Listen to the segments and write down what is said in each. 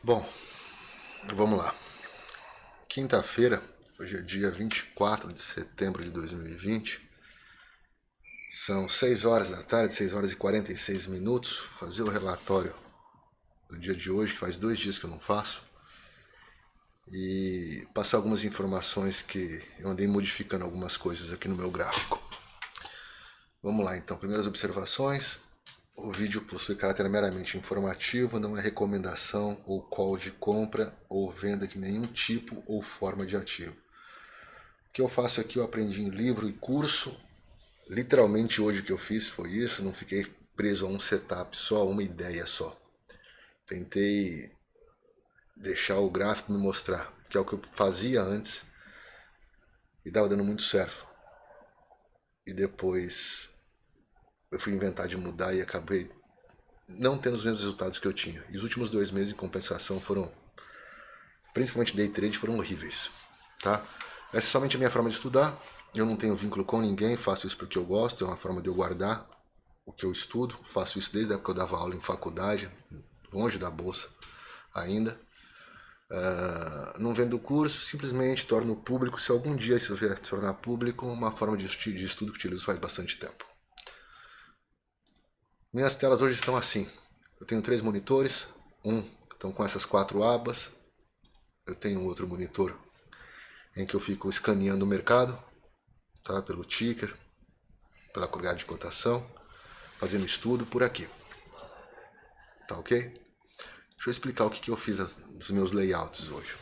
Bom, vamos lá. Quinta-feira, hoje é dia 24 de setembro de 2020. São 6 horas da tarde, 6 horas e 46 minutos. Fazer o relatório do dia de hoje, que faz 2 dias que eu não faço. E passar algumas informações que eu andei modificando algumas coisas aqui no meu gráfico. Vamos lá então, primeiras observações. O vídeo possui caráter meramente informativo, não é recomendação ou call de compra ou venda de nenhum tipo ou forma de ativo. O que eu faço aqui eu aprendi em livro e curso. Literalmente hoje o que eu fiz foi isso, não fiquei preso a um setup só, a uma ideia só. Tentei deixar o gráfico me mostrar, que é o que eu fazia antes e estava dando muito certo. E depois eu fui inventar de mudar e acabei não tendo os mesmos resultados que eu tinha. E os últimos 2 meses em compensação foram, principalmente day trade, foram horríveis. Tá? Essa é somente a minha forma de estudar. Eu não tenho vínculo com ninguém, faço isso porque eu gosto, é uma forma de eu guardar o que eu estudo. Faço isso desde a época que eu dava aula em faculdade, longe da bolsa ainda. Não vendo o curso, simplesmente torno público, se algum dia isso vier a tornar público, uma forma de estudo que utilizo faz bastante tempo. Minhas telas hoje estão assim. Eu tenho 3 monitores, estão com essas 4 abas. Eu tenho um outro monitor em que eu fico escaneando o mercado, tá? Pelo ticker, pela grade de cotação, fazendo estudo por aqui. Tá ok? Deixa eu explicar o que eu fiz nos meus layouts hoje.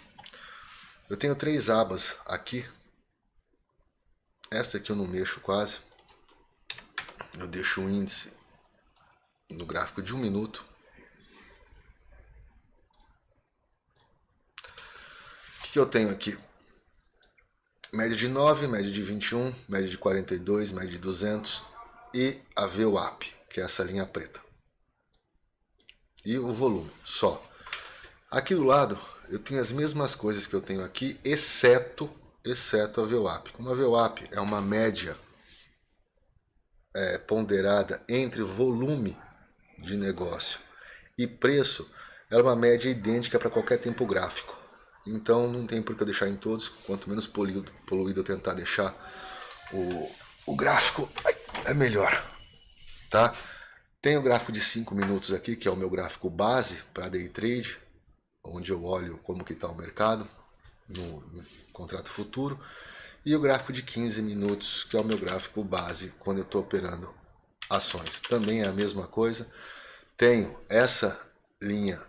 Eu tenho 3 abas aqui. Essa aqui eu não mexo quase. Eu deixo o índice no gráfico de 1 minuto. O que eu tenho aqui? Média de 9, média de 21, média de 42, média de 200 e a VWAP, que é essa linha preta. E o volume, só. Aqui do lado eu tenho as mesmas coisas que eu tenho aqui, exceto a VWAP. Como a VWAP é uma média ponderada entre volume de negócio e preço, ela é uma média idêntica para qualquer tempo gráfico. Então não tem por que eu deixar em todos, quanto menos poluído eu tentar deixar o gráfico, é melhor. Tá? Tem o gráfico de 5 minutos aqui, que é o meu gráfico base para day trade, onde eu olho como que está o mercado no contrato futuro, e o gráfico de 15 minutos, que é o meu gráfico base quando eu estou operando ações. Também é a mesma coisa. Tenho essa linha.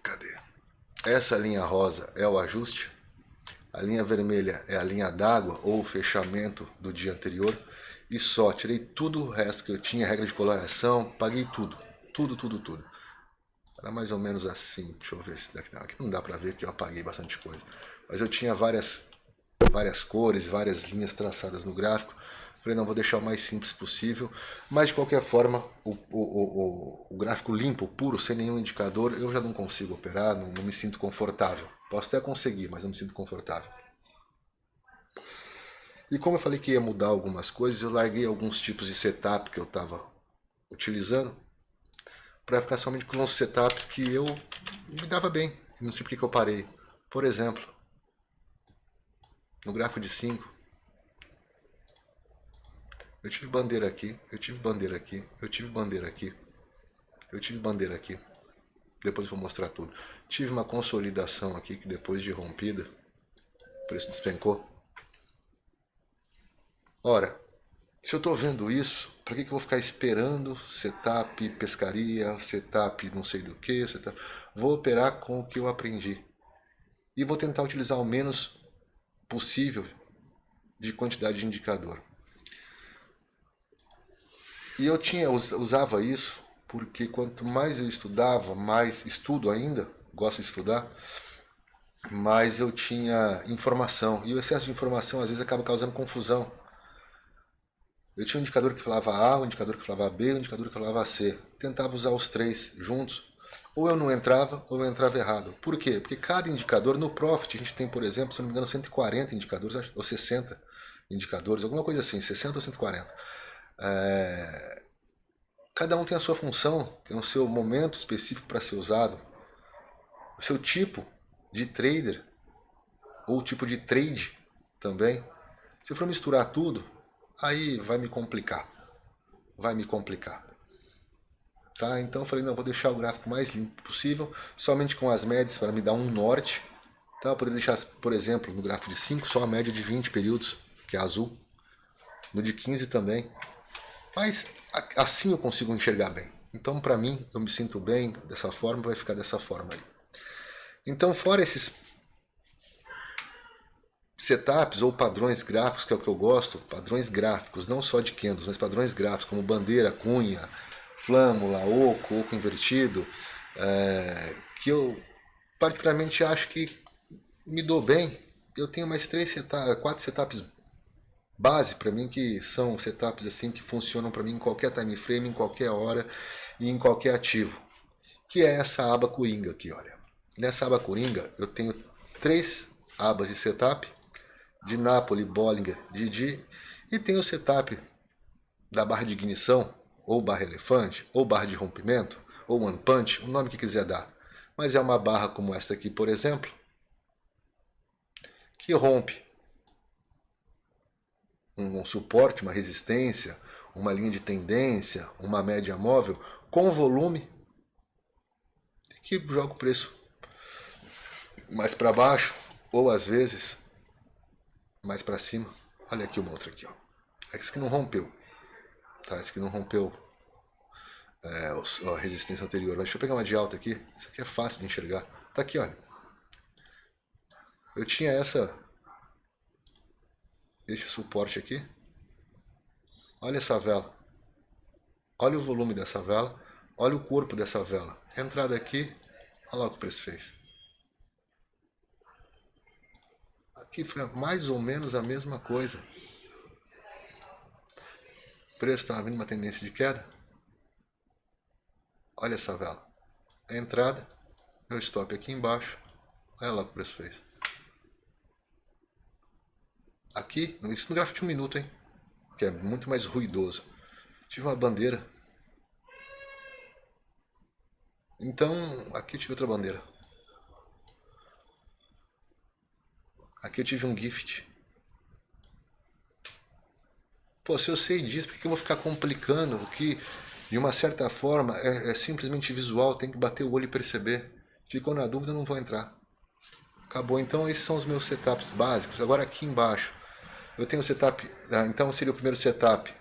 Cadê? Essa linha rosa é o ajuste. A linha vermelha é a linha d'água ou o fechamento do dia anterior. E só tirei tudo o resto que eu tinha, regra de coloração, paguei tudo. Tudo. Era mais ou menos assim. Deixa eu ver se daqui, aqui não dá pra ver que eu apaguei bastante coisa. Mas eu tinha várias cores, várias linhas traçadas no gráfico. Falei, não, vou deixar o mais simples possível. Mas de qualquer forma, o gráfico limpo, puro, sem nenhum indicador, eu já não consigo operar, não me sinto confortável. Posso até conseguir, mas não me sinto confortável. E como eu falei que ia mudar algumas coisas, eu larguei alguns tipos de setup que eu estava utilizando para ficar somente com uns setups que eu me dava bem. Não sei por que eu parei. Por exemplo, no gráfico de 5, eu tive bandeira aqui, eu tive bandeira aqui, eu tive bandeira aqui, eu tive bandeira aqui. Depois eu vou mostrar tudo. Tive uma consolidação aqui que depois de rompida, o preço despencou. Ora, se eu estou vendo isso, para que eu vou ficar esperando setup pescaria, setup não sei do que, setup... Vou operar com o que eu aprendi. E vou tentar utilizar o menos possível de quantidade de indicador. E eu usava isso porque quanto mais eu estudava, mais estudo ainda, gosto de estudar, mais eu tinha informação. E o excesso de informação às vezes acaba causando confusão. Eu tinha um indicador que falava A, um indicador que falava B, um indicador que falava C. Tentava usar os 3 juntos. Ou eu não entrava, ou eu entrava errado. Por quê? Porque cada indicador, no Profit, a gente tem, por exemplo, se não me engano, 140 indicadores, ou 60 indicadores, alguma coisa assim, 60 ou 140. cada um tem a sua função, tem o seu momento específico para ser usado, o seu tipo de trader ou tipo de trade também. Se for misturar tudo, aí vai me complicar. Vai me complicar. Tá? Então eu falei, não, vou deixar o gráfico mais limpo possível, somente com as médias para me dar um norte. Tá? Eu poderia deixar, por exemplo, no gráfico de 5 só a média de 20 períodos, que é azul. No de 15 também. Mas assim eu consigo enxergar bem. Então, para mim, eu me sinto bem dessa forma, vai ficar dessa forma aí. Então, fora esses setups ou padrões gráficos, que é o que eu gosto, padrões gráficos, não só de candles, mas padrões gráficos, como bandeira, cunha, flâmula, oco invertido, que eu particularmente acho que me dou bem. Eu tenho mais 4 setups base para mim, que são setups assim que funcionam para mim em qualquer time frame, em qualquer hora e em qualquer ativo, que é essa aba Coringa aqui, olha. Nessa aba Coringa eu tenho 3 abas de setup, de Napoli, Bollinger, Didi, e tem o setup da barra de ignição, ou barra elefante, ou barra de rompimento, ou one punch, o nome que quiser dar. Mas é uma barra como esta aqui, por exemplo, que rompe um suporte, uma resistência, uma linha de tendência, uma média móvel, com volume, que joga o preço mais para baixo, ou às vezes mais para cima. Olha aqui uma outra aqui, ó. Esse que não rompeu, tá? Esse que não rompeu a resistência anterior. Mas deixa eu pegar uma de alta aqui. Isso aqui é fácil de enxergar. Tá aqui, olha. Eu tinha esse suporte aqui. Olha essa vela. Olha o volume dessa vela. Olha o corpo dessa vela. Entrada aqui. Olha lá o que o preço fez. Aqui foi mais ou menos a mesma coisa. O preço estava vindo uma tendência de queda. Olha essa vela. A entrada. Meu stop aqui embaixo. Olha lá o que o preço fez. Aqui, isso no gráfico de 1 minuto, hein? Que é muito mais ruidoso. Tive uma bandeira. Então, aqui eu tive outra bandeira. Aqui eu tive um gift. Pô, se eu sei disso, por que eu vou ficar complicando? O que, de uma certa forma, é simplesmente visual, tem que bater o olho e perceber. Ficou na dúvida, não vou entrar. Acabou. Então, esses são os meus setups básicos. Agora, aqui embaixo, eu tenho o setup. Então, seria o primeiro setup.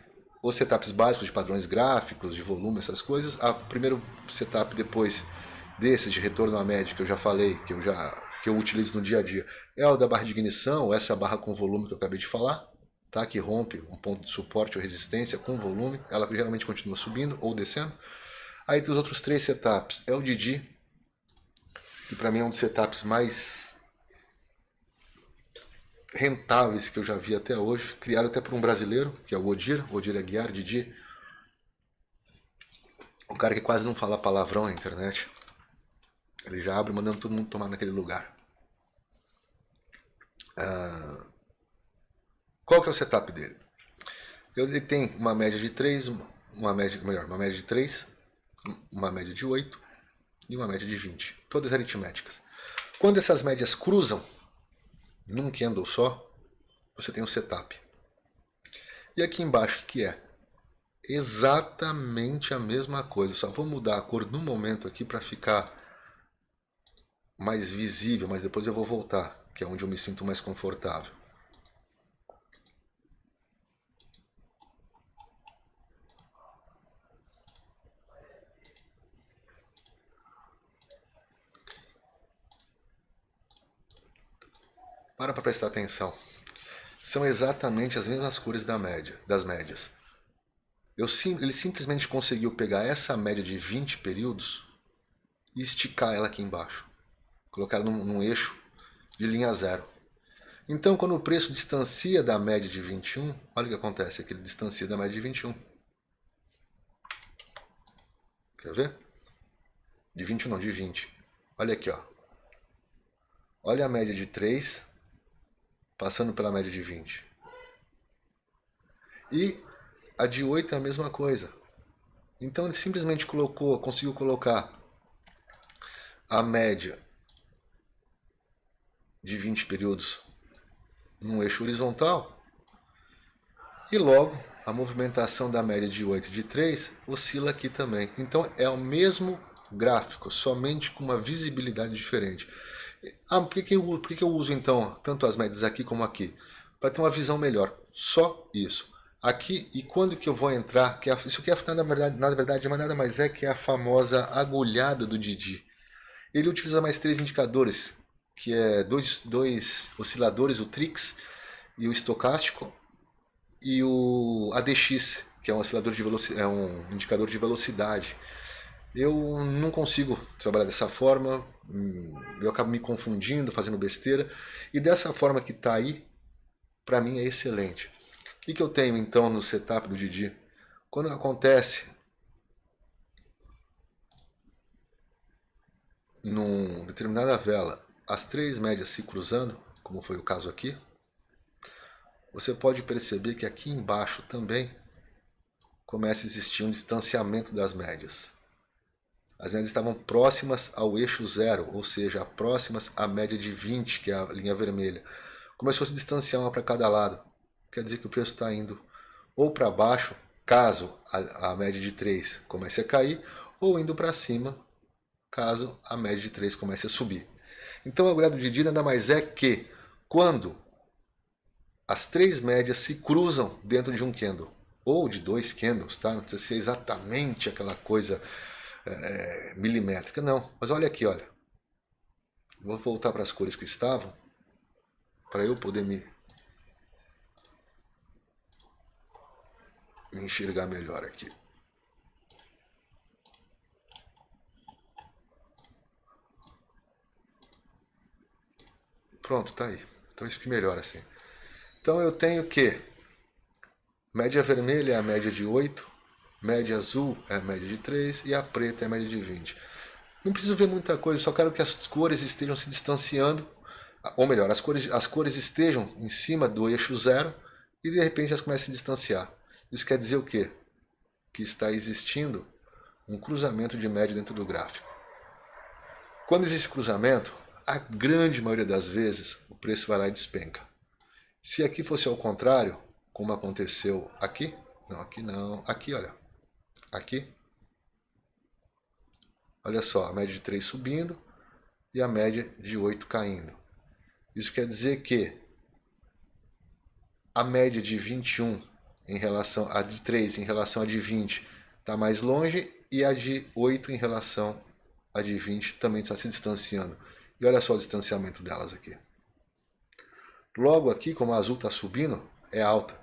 Os setups básicos de padrões gráficos, de volume, essas coisas. O primeiro setup depois desses de retorno à média, que eu já falei, que eu utilizo no dia a dia, é o da barra de ignição, essa barra com volume que eu acabei de falar. Tá, que rompe um ponto de suporte ou resistência com volume, ela geralmente continua subindo ou descendo. Aí tem os outros 3 setups, é o Didi, que para mim é um dos setups mais rentáveis que eu já vi até hoje, criado até por um brasileiro, que é o Odir Aguiar, Didi, o cara que quase não fala palavrão na internet, ele já abre mandando todo mundo tomar naquele lugar. Qual que é o setup dele? Ele tem uma média de 3, uma média de 3, uma média de 8 e uma média de 20. Todas aritméticas. Quando essas médias cruzam num candle só, você tem um setup. E aqui embaixo, o que é? Exatamente a mesma coisa. Eu só vou mudar a cor no momento aqui para ficar mais visível, mas depois eu vou voltar, que é onde eu me sinto mais confortável. Para prestar atenção. São exatamente as mesmas cores das médias. Ele simplesmente conseguiu pegar essa média de 20 períodos e esticar ela aqui embaixo. Colocar ela num eixo de linha zero. Então, quando o preço distancia da média de 21, olha o que acontece, aqui ele distancia da média de 21. Quer ver? De 21 não, de 20. Olha aqui, ó. Olha a média de 3 passando pela média de 20. E a de 8 é a mesma coisa. Então ele simplesmente conseguiu colocar a média de 20 períodos num eixo horizontal e logo a movimentação da média de 8 e de 3 oscila aqui também. Então é o mesmo gráfico, somente com uma visibilidade diferente. Por que eu uso então tanto as médias aqui como aqui? Para ter uma visão melhor. Só isso. Aqui, e quando que eu vou entrar, isso aqui na verdade nada mais é que a famosa agulhada do Didi. Ele utiliza mais 3 indicadores, que é dois osciladores, o Trix e o estocástico, e o ADX, que é um oscilador de é um indicador de velocidade. Eu não consigo trabalhar dessa forma, eu acabo me confundindo, fazendo besteira, e dessa forma que está aí, para mim é excelente. O que eu tenho então no setup do Didi? Quando acontece numa determinada vela as 3 médias se cruzando, como foi o caso aqui, você pode perceber que aqui embaixo também começa a existir um distanciamento das médias. As médias estavam próximas ao eixo zero, ou seja, próximas à média de 20, que é a linha vermelha. Começou a se distanciar uma para cada lado. Quer dizer que o preço está indo ou para baixo, caso a média de 3 comece a cair, ou indo para cima, caso a média de 3 comece a subir. Então a agulhada do Didi nada mais é que quando as 3 médias se cruzam dentro de um candle, ou de 2 candles, tá? Não precisa ser exatamente aquela coisa milimétrica, não. Mas olha aqui, olha. Vou voltar para as cores que estavam, para eu poder me enxergar melhor aqui. Pronto, tá aí. Então isso que melhora assim. Então eu tenho que média vermelha é a média de 8, média azul é a média de 3 e a preta é a média de 20. Não preciso ver muita coisa, só quero que as cores estejam se distanciando, ou melhor, as cores estejam em cima do eixo zero e de repente elas começam a se distanciar. Isso quer dizer o quê? Que está existindo um cruzamento de média dentro do gráfico. Quando existe cruzamento, a grande maioria das vezes o preço vai lá e despenca. Se aqui fosse ao contrário, como aconteceu aqui, não, aqui não, aqui olha, aqui, olha só, a média de 3 subindo e a média de 8 caindo. Isso quer dizer que a média de 21 em relação a de 3 em relação a de 20 está mais longe e a de 8 em relação a de 20 também está se distanciando. E olha só o distanciamento delas aqui. Logo aqui, como a azul está subindo, é alta.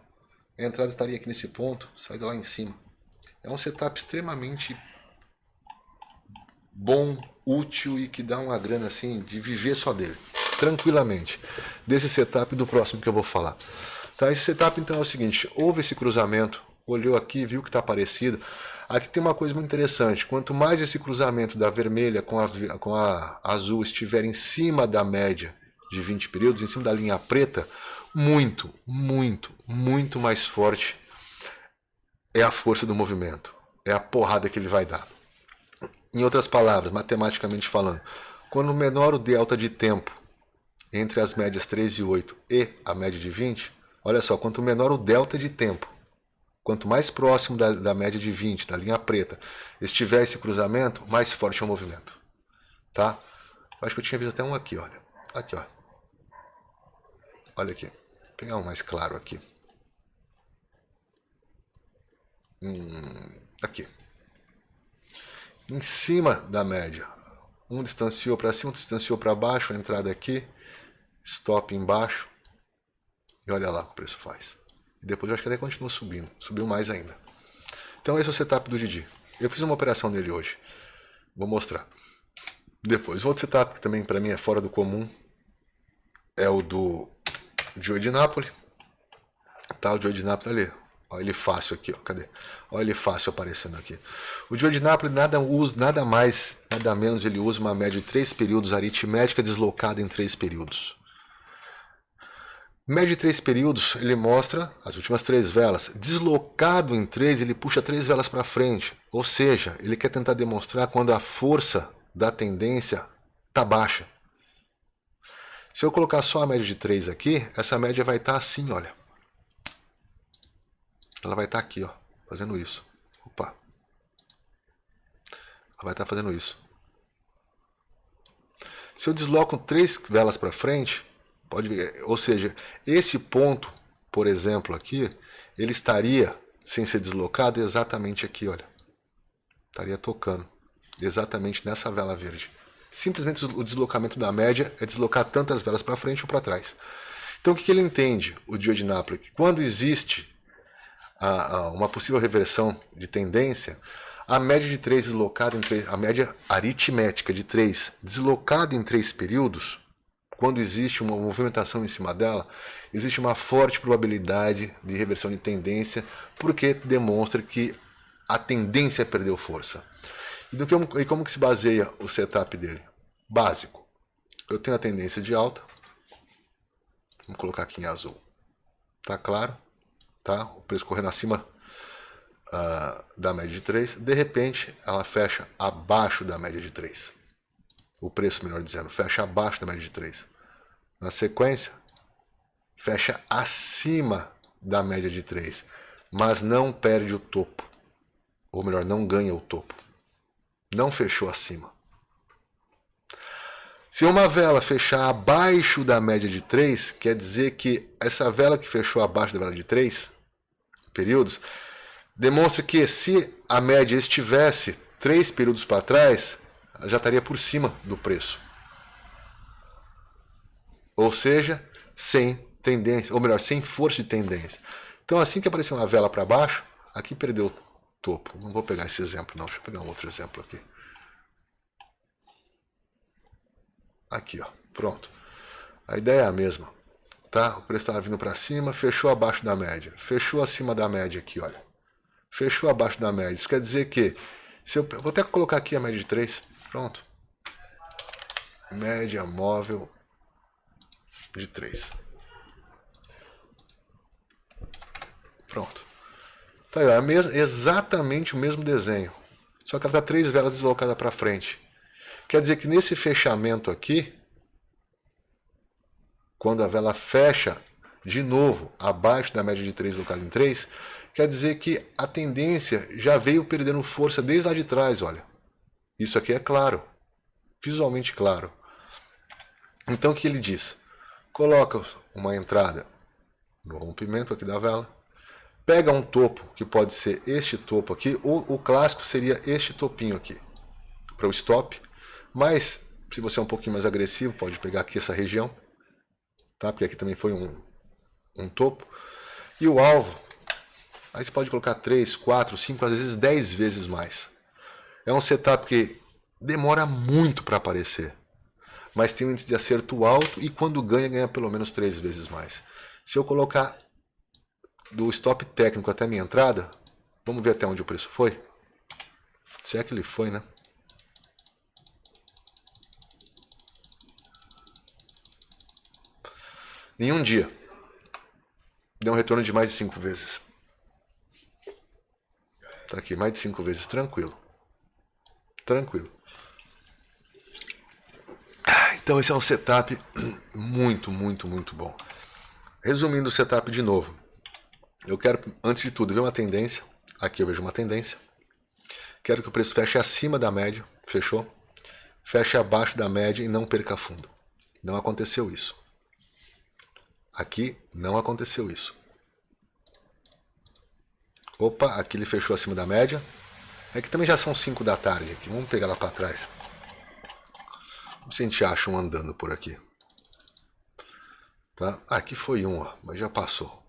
A entrada estaria aqui nesse ponto, sai lá em cima. É um setup extremamente bom, útil e que dá uma grana assim de viver só dele, tranquilamente. Desse setup do próximo que eu vou falar. Tá, esse setup então é o seguinte, houve esse cruzamento, olhou aqui, viu que está parecido. Aqui tem uma coisa muito interessante, quanto mais esse cruzamento da vermelha com a azul estiver em cima da média de 20 períodos, em cima da linha preta, muito, muito, muito mais forte é a força do movimento, é a porrada que ele vai dar. Em outras palavras, matematicamente falando, quando menor o delta de tempo entre as médias 3 e 8 e a média de 20, olha só, quanto menor o delta de tempo, quanto mais próximo da média de 20, da linha preta, estiver esse cruzamento, mais forte é o movimento. Tá? Acho que eu tinha visto até um aqui, olha. Aqui, ó. Olha aqui. Vou pegar um mais claro aqui. Aqui. Em cima da média. Um distanciou para cima, outro distanciou para baixo, a entrada aqui. Stop embaixo. E olha lá o que o preço faz. E depois eu acho que até continua subindo. Subiu mais ainda. Então esse é o setup do Didi. Eu fiz uma operação nele hoje. Vou mostrar. Depois, outro setup que também para mim é fora do comum é o do Joe de Napoli. Tá, o Joe de Napoli ali. Olha ele fácil aqui, ó. Cadê? Olha ele fácil aparecendo aqui. O Joe de Napoli nada mais, nada menos, ele usa uma média de 3 períodos aritmética deslocada em 3 períodos. Média de 3 períodos, ele mostra as últimas 3 velas. Deslocado em 3, ele puxa 3 velas para frente. Ou seja, ele quer tentar demonstrar quando a força da tendência está baixa. Se eu colocar só a média de 3 aqui, essa média vai estar assim, olha. Ela vai estar aqui, ó, fazendo isso. Opa. Ela vai estar fazendo isso. Se eu desloco 3 velas para frente, pode ver, ou seja, esse ponto, por exemplo, aqui, ele estaria, sem ser deslocado, exatamente aqui, olha. Estaria tocando, exatamente nessa vela verde. Simplesmente o deslocamento da média é deslocar tantas velas para frente ou para trás. Então o que ele entende, o Dio de Napoli? Que quando existe uma possível reversão de tendência, a média de 3 deslocada em 3, a média aritmética de 3 deslocada em 3 períodos, quando existe uma movimentação em cima dela, existe uma forte probabilidade de reversão de tendência, porque demonstra que a tendência perdeu força. E como que se baseia o setup dele? Básico. Eu tenho a tendência de alta. Vamos colocar aqui em azul. Tá claro? Tá? O preço correndo acima da média de 3. De repente, ela fecha abaixo da média de 3. O preço, melhor dizendo, fecha abaixo da média de 3. Na sequência, fecha acima da média de 3. Mas não perde o topo. Ou melhor, não ganha o topo. Não fechou acima. Se uma vela fechar abaixo da média de 3, quer dizer que essa vela que fechou abaixo da vela de 3 períodos, demonstra que se a média estivesse 3 períodos para trás, ela já estaria por cima do preço. Ou seja, sem tendência, ou melhor, sem força de tendência. Então assim que aparecer uma vela para baixo, aqui perdeu o topo. Não vou pegar esse exemplo não, deixa eu pegar um outro exemplo aqui. Aqui, ó, pronto. A ideia é a mesma, tá? O preço estava vindo para cima, fechou abaixo da média. Fechou acima da média aqui, olha. Fechou abaixo da média. Isso quer dizer que, se eu vou até colocar aqui a média de 3, pronto. Média móvel de 3. Pronto. Tá aí, ó, exatamente o mesmo desenho. Só que ela está 3 velas deslocadas para frente. Quer dizer que nesse fechamento aqui, quando a vela fecha de novo abaixo da média de 3 deslocada em 3, quer dizer que a tendência já veio perdendo força desde lá de trás, olha. Isso aqui é claro, visualmente claro. Então o que ele diz? Coloca uma entrada no rompimento aqui da vela, pega um topo, que pode ser este topo aqui, ou o clássico seria este topinho aqui, para o stop. Mas, se você é um pouquinho mais agressivo, pode pegar aqui essa região, tá? Porque aqui também foi um topo. E o alvo, aí você pode colocar 3, 4, 5, às vezes 10 vezes mais. É um setup que demora muito para aparecer, mas tem um índice de acerto alto e quando ganha, ganha pelo menos 3 vezes mais. Se eu colocar do stop técnico até a minha entrada, vamos ver até onde o preço foi? Se é que ele foi, né? Em um dia, deu um retorno de mais de 5 vezes. Tá aqui, mais de 5 vezes, tranquilo. Tranquilo. Então esse é um setup muito, muito, muito bom. Resumindo o setup de novo. Eu quero, antes de tudo, ver uma tendência. Aqui eu vejo uma tendência. Quero que o preço feche acima da média. Fechou? Feche abaixo da média e não perca fundo. Não aconteceu isso. Aqui não aconteceu isso. Opa, aqui ele fechou acima da média. Aqui também já são 5 da tarde. Aqui. Vamos pegar lá para trás. Vamos ver se a gente acha um andando por aqui. Tá? Aqui foi um, ó, mas já passou.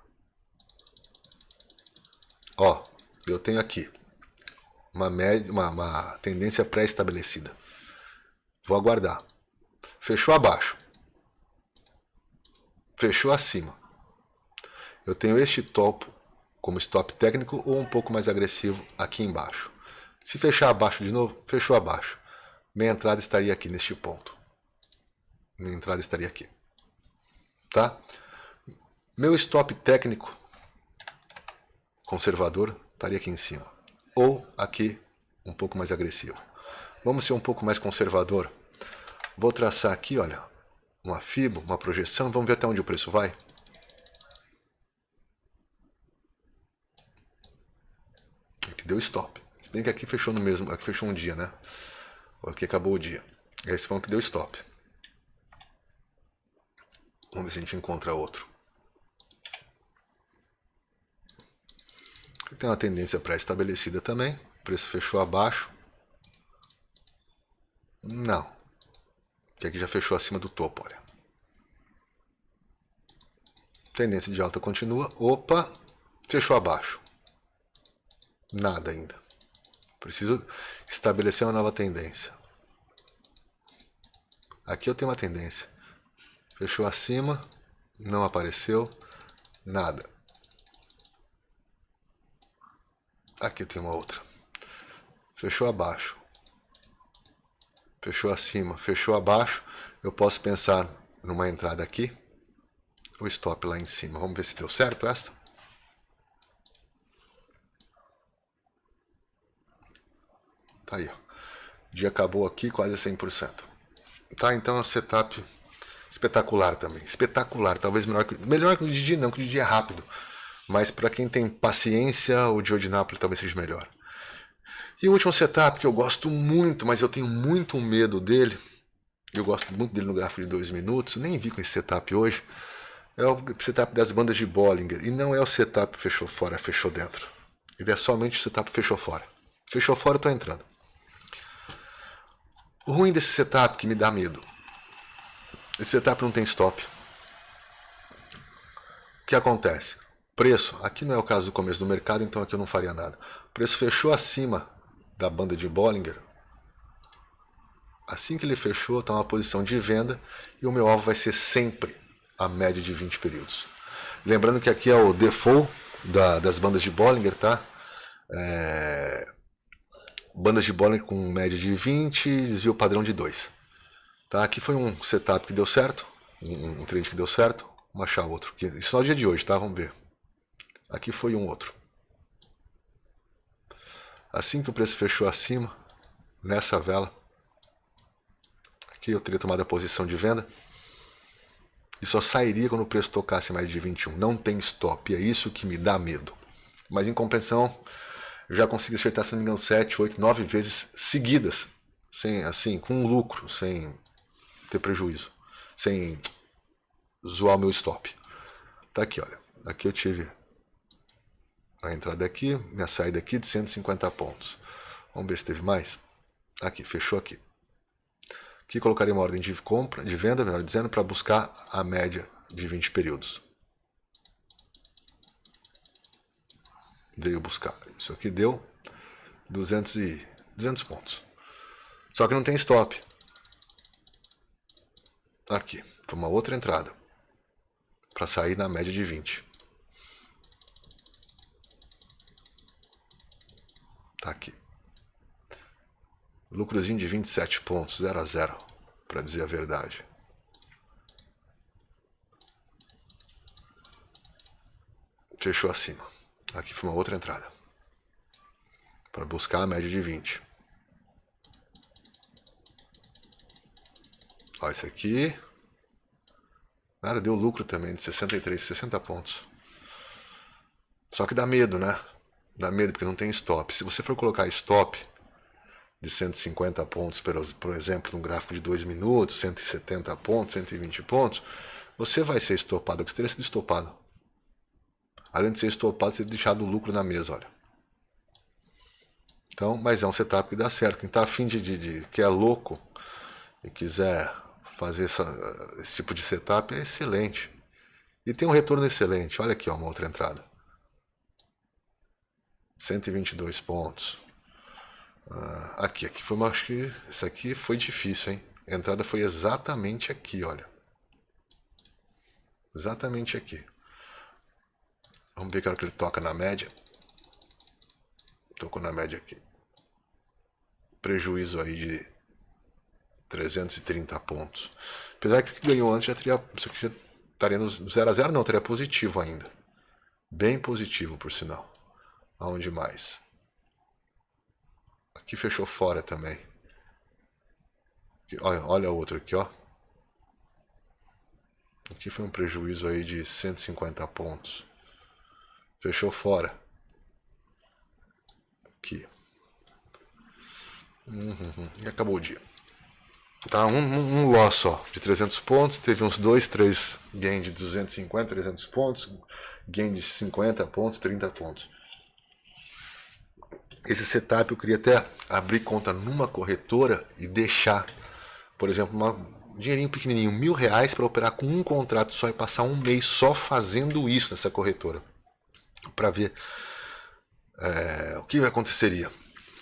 Ó, eu tenho aqui uma tendência pré-estabelecida. Vou aguardar. Fechou abaixo. Fechou acima. Eu tenho este topo como stop técnico ou um pouco mais agressivo aqui embaixo. Se fechar abaixo de novo, fechou abaixo. Minha entrada estaria aqui neste ponto. Minha entrada estaria aqui. Tá? Meu stop técnico conservador estaria aqui em cima. Ou aqui, um pouco mais agressivo. Vamos ser um pouco mais conservador. Vou traçar aqui, olha, uma FIBO, uma projeção. Vamos ver até onde o preço vai. Aqui deu stop. Se bem que aqui fechou no mesmo, aqui fechou um dia, né? Aqui acabou o dia. Esse foi o que deu stop. Vamos ver se a gente encontra outro. Tem uma tendência pré-estabelecida também. O preço fechou abaixo. Não. Que aqui já fechou acima do topo, olha. Tendência de alta continua. Opa, fechou abaixo. Nada ainda. Preciso estabelecer uma nova tendência. Aqui eu tenho uma tendência. Fechou acima, não apareceu, nada. Aqui eu tenho uma outra. Fechou abaixo. Fechou acima, fechou abaixo. Eu posso pensar numa entrada aqui. O stop lá em cima. Vamos ver se deu certo essa. Tá aí, ó. O dia acabou aqui quase 100%. Tá, então é um setup espetacular também. Espetacular. Talvez melhor que o Didi, não, que o Didi é rápido. Mas para quem tem paciência, o Joe de Napoli talvez seja melhor. E o último setup que eu gosto muito, mas eu tenho muito medo dele. Eu gosto muito dele no gráfico de 2 minutos. Nem vi com esse setup hoje. É o setup das bandas de Bollinger. E não é o setup fechou fora, fechou dentro. Ele é somente o setup fechou fora. Fechou fora, eu tô entrando. O ruim desse setup que me dá medo. Esse setup não tem stop. O que acontece? Preço, aqui não é o caso do começo do mercado, então aqui eu não faria nada. O preço fechou acima da banda de Bollinger. Assim que ele fechou, está uma posição de venda e o meu alvo vai ser sempre a média de 20 períodos. Lembrando que aqui é o default das bandas de Bollinger, tá? Bandas de Bollinger com média de 20 e desvio padrão de 2. Tá? Aqui foi um setup que deu certo, um trade que deu certo. Vamos achar outro. Isso não é o dia de hoje, tá? Vamos ver. Aqui foi um outro. Assim que o preço fechou acima, nessa vela, aqui eu teria tomado a posição de venda e só sairia quando o preço tocasse mais de 21. Não tem stop, é isso que me dá medo. Mas em compensação, eu já consegui acertar, se não me engano, 7, 8, 9 vezes seguidas, sem, assim, com lucro, sem ter prejuízo, sem zoar o meu stop. Tá aqui, olha. Aqui eu tive a entrada aqui, minha saída aqui de 150 pontos. Vamos ver se teve mais. Aqui, fechou aqui. Aqui colocaria uma ordem de compra, de venda, melhor dizendo, para buscar a média de 20 períodos. Veio buscar. Isso aqui deu 200 pontos. Só que não tem stop. Aqui, foi uma outra entrada. Para sair na média de 20. Tá aqui. Lucrozinho de 27 pontos, 0 a 0, para dizer a verdade. Fechou acima. Aqui foi uma outra entrada. Para buscar a média de 20. Ó, esse aqui. Nada, deu lucro também de 63, 60 pontos. Só que dá medo, né? Dá medo porque não tem stop. Se você for colocar stop de 150 pontos, por exemplo, num gráfico de 2 minutos, 170 pontos, 120 pontos, você vai ser estopado. Você teria sido estopado. Além de ser estopado, você ter deixado o lucro na mesa, olha. Então, mas é um setup que dá certo. Quem está afim que é louco e quiser fazer esse tipo de setup é excelente. E tem um retorno excelente. Olha aqui, ó, uma outra entrada. 122 pontos. Aqui foi uma, acho que isso aqui foi difícil, hein? A entrada foi exatamente aqui, olha. Exatamente aqui. Vamos ver que hora que ele toca na média. Tocou na média aqui. Prejuízo aí de 330 pontos. Apesar que o que ganhou antes já teria. Isso aqui já estaria no 0 a 0, não, estaria positivo ainda. Bem positivo, por sinal. Aonde mais? Aqui fechou fora também. Aqui, olha outro aqui, ó. Aqui foi um prejuízo aí de 150 pontos. Fechou fora. Aqui. E acabou o dia. Tá um loss só, de 300 pontos. Teve uns 2, 3 gain de 250, 300 pontos. Gain de 50 pontos, 30 pontos. Esse setup eu queria até abrir conta numa corretora e deixar, por exemplo, um dinheirinho pequenininho, R$1.000 para operar com um contrato só e passar um mês só fazendo isso nessa corretora. Para ver o que aconteceria.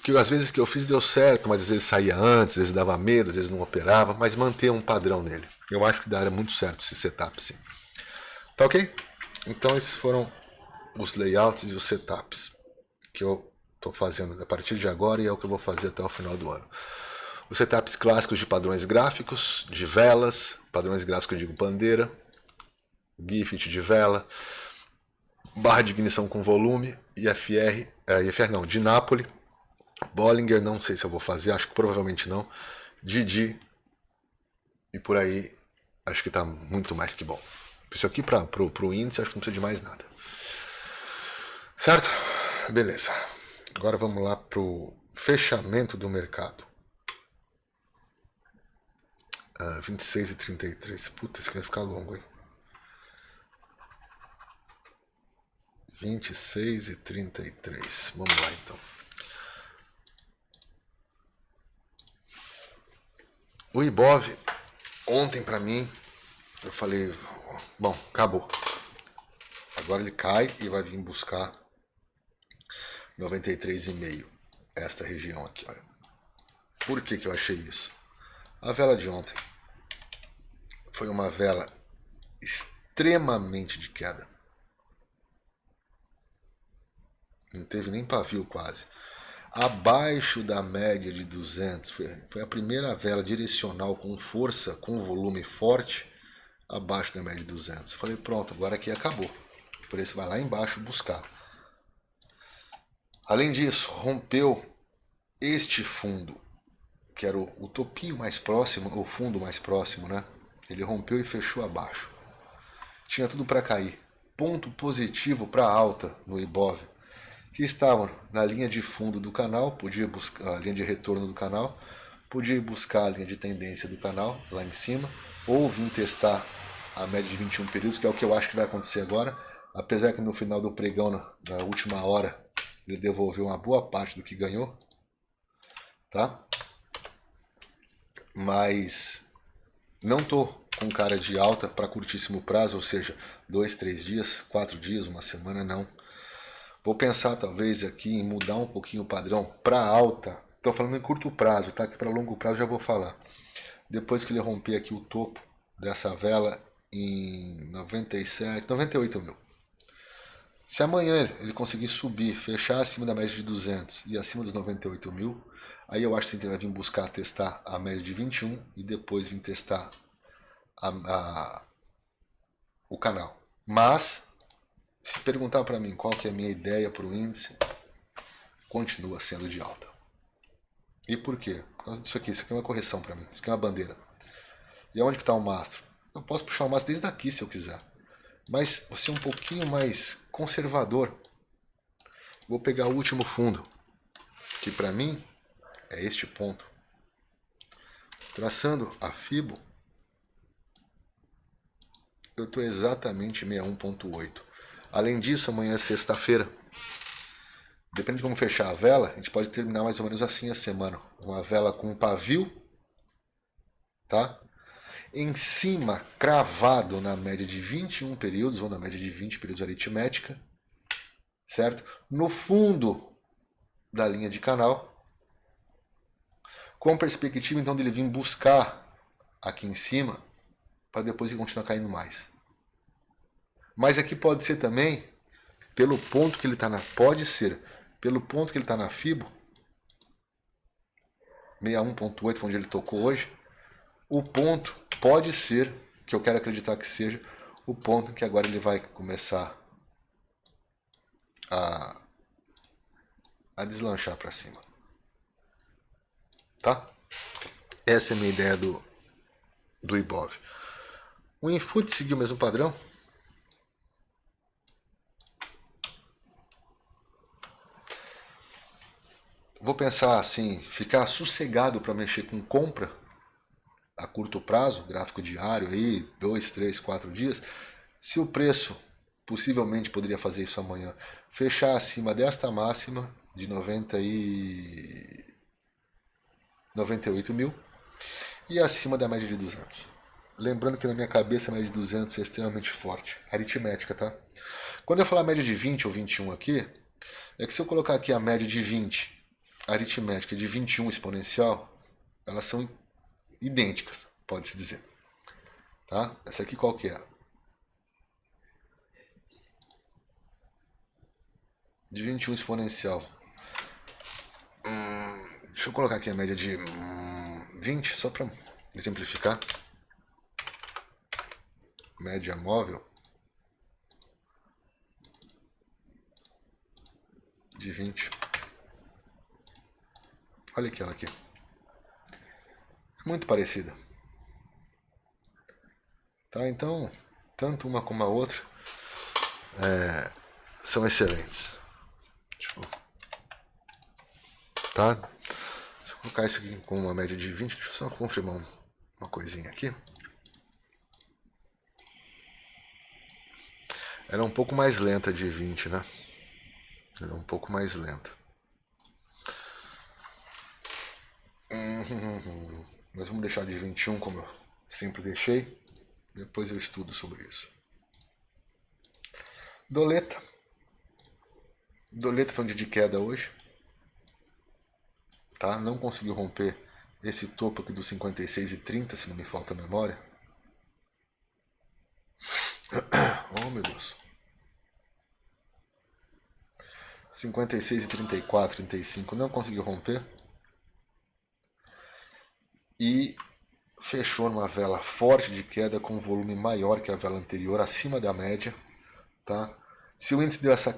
Que às vezes que eu fiz deu certo, mas às vezes saía antes, às vezes dava medo, às vezes não operava, mas manter um padrão nele. Eu acho que daria muito certo esse setup, sim. Tá ok? Então esses foram os layouts e os setups que eu estou fazendo a partir de agora e é o que eu vou fazer até o final do ano. Os setups clássicos de padrões gráficos, de velas, padrões gráficos eu digo bandeira, Giffit de vela, barra de ignição com volume, IFR não, de Napoli, Bollinger, não sei se eu vou fazer, acho que provavelmente não, Didi, e por aí, acho que está muito mais que bom. Isso aqui para o índice, acho que não precisa de mais nada. Certo? Beleza. Agora vamos lá para o fechamento do mercado. 26,33. Puta, isso aqui vai ficar longo, hein? 26,33. Vamos lá, então. O Ibov, ontem para mim, eu falei, bom, acabou. Agora ele cai e vai vir buscar 93,5. Esta região aqui, olha. Por que eu achei isso? A vela de ontem foi uma vela extremamente de queda. Não teve nem pavio quase. Abaixo da média de 200. Foi a primeira vela direcional com força, com volume forte, abaixo da média de 200. Falei, pronto, agora aqui acabou. O preço vai lá embaixo buscar. Além disso, rompeu este fundo, que era o topinho mais próximo, o fundo mais próximo, né? Ele rompeu e fechou abaixo. Tinha tudo para cair. Ponto positivo para alta no Ibov, que estavam na linha de fundo do canal, podia buscar a linha de retorno do canal, podia buscar a linha de tendência do canal lá em cima, ou vir testar a média de 21 períodos, que é o que eu acho que vai acontecer agora, apesar que no final do pregão, na última hora, ele devolveu uma boa parte do que ganhou, tá? Mas não tô com cara de alta para curtíssimo prazo, ou seja, 2, 3 dias, 4 dias, uma semana, não. Vou pensar talvez aqui em mudar um pouquinho o padrão para alta. Estou falando em curto prazo, tá? Que para longo prazo já vou falar. Depois que ele romper aqui o topo dessa vela em 97, 98 mil. Se amanhã ele conseguir subir, fechar acima da média de 200 e acima dos 98 mil, aí eu acho que ele vai vir buscar testar a média de 21 e depois vir testar o canal. Mas se perguntar para mim qual que é a minha ideia para o índice, continua sendo de alta. E por quê? Por causa disso aqui. Isso aqui é uma correção para mim. Isso aqui é uma bandeira. E aonde que está o mastro? Eu posso puxar o mastro desde aqui se eu quiser. Mas vou ser um pouquinho mais conservador. Vou pegar o último fundo, que para mim é este ponto. Traçando a Fibo, eu estou exatamente 61,8. Além disso, amanhã é sexta-feira. Depende de como fechar a vela, a gente pode terminar mais ou menos assim a semana. Uma vela com um pavio, tá? Em cima, cravado na média de 21 períodos, ou na média de 20 períodos aritmética, certo? No fundo da linha de canal, com perspectiva então dele vir buscar aqui em cima, para depois ele continuar caindo mais. Mas aqui pode ser também, pelo ponto que ele está pelo ponto que ele está na Fibo, 61,8 foi onde ele tocou hoje, o ponto pode ser, que eu quero acreditar que seja, o ponto em que agora ele vai começar a deslanchar para cima. Tá? Essa é a minha ideia do Ibov. O Infut seguiu o mesmo padrão. Vou pensar assim, ficar sossegado para mexer com compra a curto prazo, gráfico diário aí, 2, 3, 4 dias. Se o preço, possivelmente poderia fazer isso amanhã, fechar acima desta máxima de 98 mil e acima da média de 200. Lembrando que na minha cabeça a média de 200 é extremamente forte. Aritmética, tá? Quando eu falar média de 20 ou 21 aqui, é que se eu colocar aqui a média de 20, aritmética de 21 exponencial, elas são idênticas, pode-se dizer. Tá? Essa aqui qual que é? De 21 exponencial. Deixa eu colocar aqui a média de 20, só para exemplificar. Média móvel de 20. Olha aquela aqui. Muito parecida. Tá? Então, tanto uma como a outra são excelentes. Tá? Deixa eu colocar isso aqui com uma média de 20. Deixa eu só confirmar uma coisinha aqui. Ela é um pouco mais lenta de 20, né? Ela é um pouco mais lenta. Mas vamos deixar de 21 como eu sempre deixei. Depois eu estudo sobre isso. Doleta. Doleta foi um dia de queda hoje. Tá? Não conseguiu romper esse topo aqui dos 56,30, se não me falta a memória. Oh, meu Deus. 56,34, 35, não conseguiu romper. E fechou numa vela forte de queda com um volume maior que a vela anterior, acima da média. Tá? Se o índice deu essa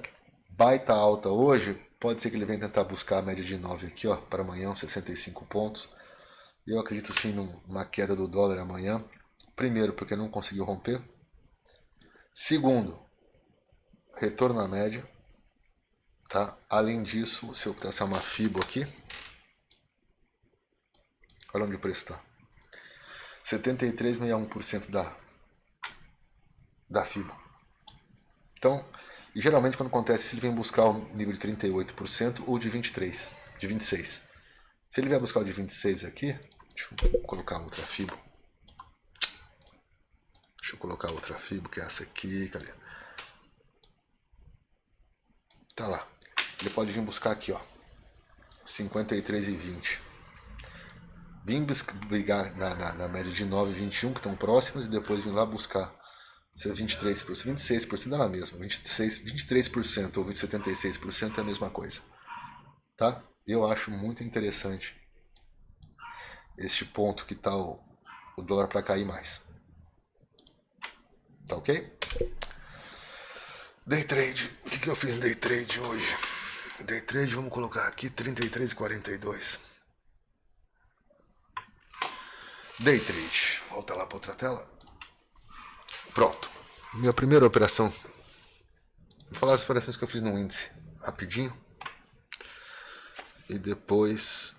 baita alta hoje, pode ser que ele venha tentar buscar a média de 9 aqui, ó, para amanhã, 65 pontos. Eu acredito sim numa queda do dólar amanhã. Primeiro, porque não conseguiu romper. Segundo, retorno à média. Tá? Além disso, se eu traçar uma FIBO aqui, olha onde o preço está. 73,61% da FIBO. Então, e geralmente quando acontece isso, ele vem buscar o nível de 38% ou de 23%, de 26%. Se ele vier buscar o de 26 aqui, deixa eu colocar outra FIBO. Deixa eu colocar outra FIBO, que é essa aqui, cadê? Tá lá. Ele pode vir buscar aqui, ó, 53,20. Vim brigar na média de 9,21, que estão próximas, e depois vim lá buscar 23%, 26% dá na mesma, 23% ou 76% é a mesma coisa. Tá? Eu acho muito interessante este ponto que está o dólar para cair mais. Tá ok? Day trade. O que eu fiz em day trade hoje? Day trade, vamos colocar aqui 33,42. Day trade. Volta lá para outra tela. Pronto. Minha primeira operação. Vou falar as operações que eu fiz no índice rapidinho. E depois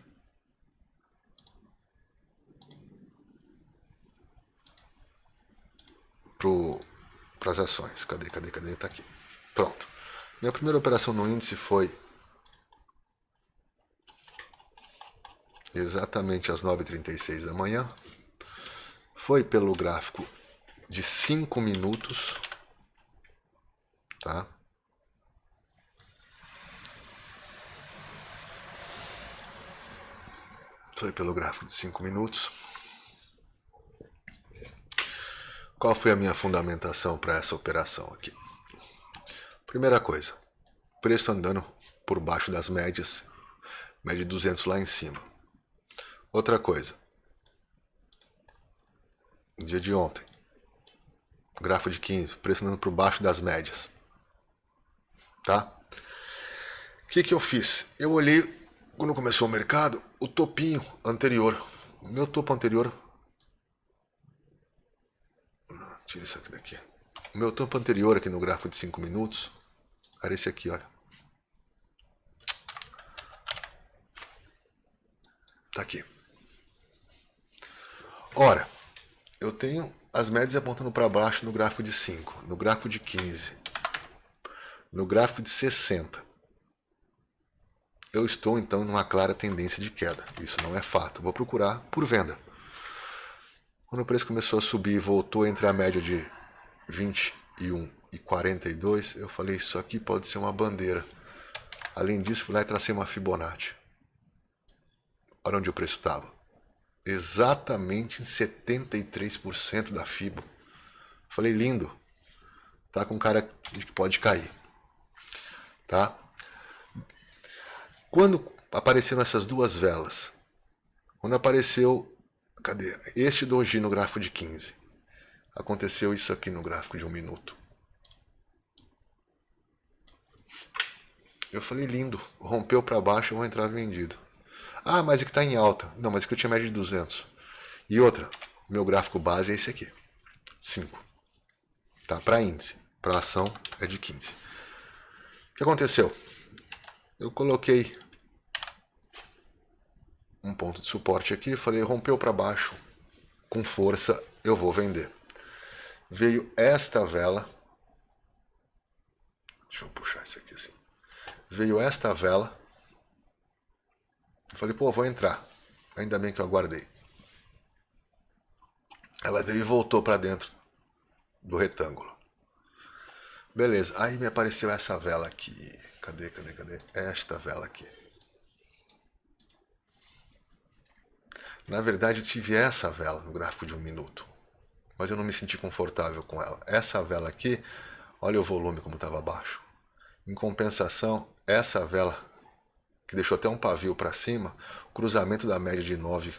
para as ações. Cadê? Tá aqui. Pronto. Minha primeira operação no índice foi exatamente às 9h36 da manhã. Foi pelo gráfico de 5 minutos. Tá? Foi pelo gráfico de 5 minutos. Qual foi a minha fundamentação para essa operação aqui? Primeira coisa, preço andando por baixo das médias, média de 200 lá em cima. Outra coisa, no dia de ontem, Gráfico de 15, preço andando por baixo das médias. Tá? O que eu fiz? Eu olhei, quando começou o mercado, o topinho anterior. O meu topo anterior... Tira isso aqui daqui. O meu topo anterior aqui no gráfico de 5 minutos era esse aqui, olha. Tá aqui. Ora, eu tenho as médias apontando para baixo no gráfico de 5, no gráfico de 15, no gráfico de 60. Eu estou então em uma clara tendência de queda. Isso não é fato. Vou procurar por venda. Quando o preço começou a subir e voltou entre a média de 21 e 42, eu falei, isso aqui pode ser uma bandeira. Além disso, fui lá e tracei uma Fibonacci. Olha onde o preço estava. Exatamente em 73% da Fibo. Falei, lindo. Tá com cara que pode cair. Tá? Quando apareceram essas duas velas, quando apareceu, cadê? Este doji no gráfico de 15, aconteceu isso aqui no gráfico de 1 minuto. Eu falei, lindo, rompeu para baixo, eu vou entrar vendido. Ah, mas é que está em alta. Não, mas é que eu tinha média de 200. E outra, meu gráfico base é esse aqui, 5. Tá, para índice, para ação é de 15. O que aconteceu? Eu coloquei um ponto de suporte aqui, falei, rompeu para baixo, com força, eu vou vender. Veio esta vela, deixa eu puxar isso aqui assim. Veio esta vela, eu falei, pô, vou entrar. Ainda bem que eu aguardei. Ela veio e voltou para dentro do retângulo. Beleza, aí me apareceu essa vela aqui. Cadê? Esta vela aqui. Na verdade, eu tive essa vela no gráfico de 1 minuto. Mas eu não me senti confortável com ela. Essa vela aqui, olha o volume como estava baixo. Em compensação, essa vela, que deixou até um pavio para cima, cruzamento da média de 9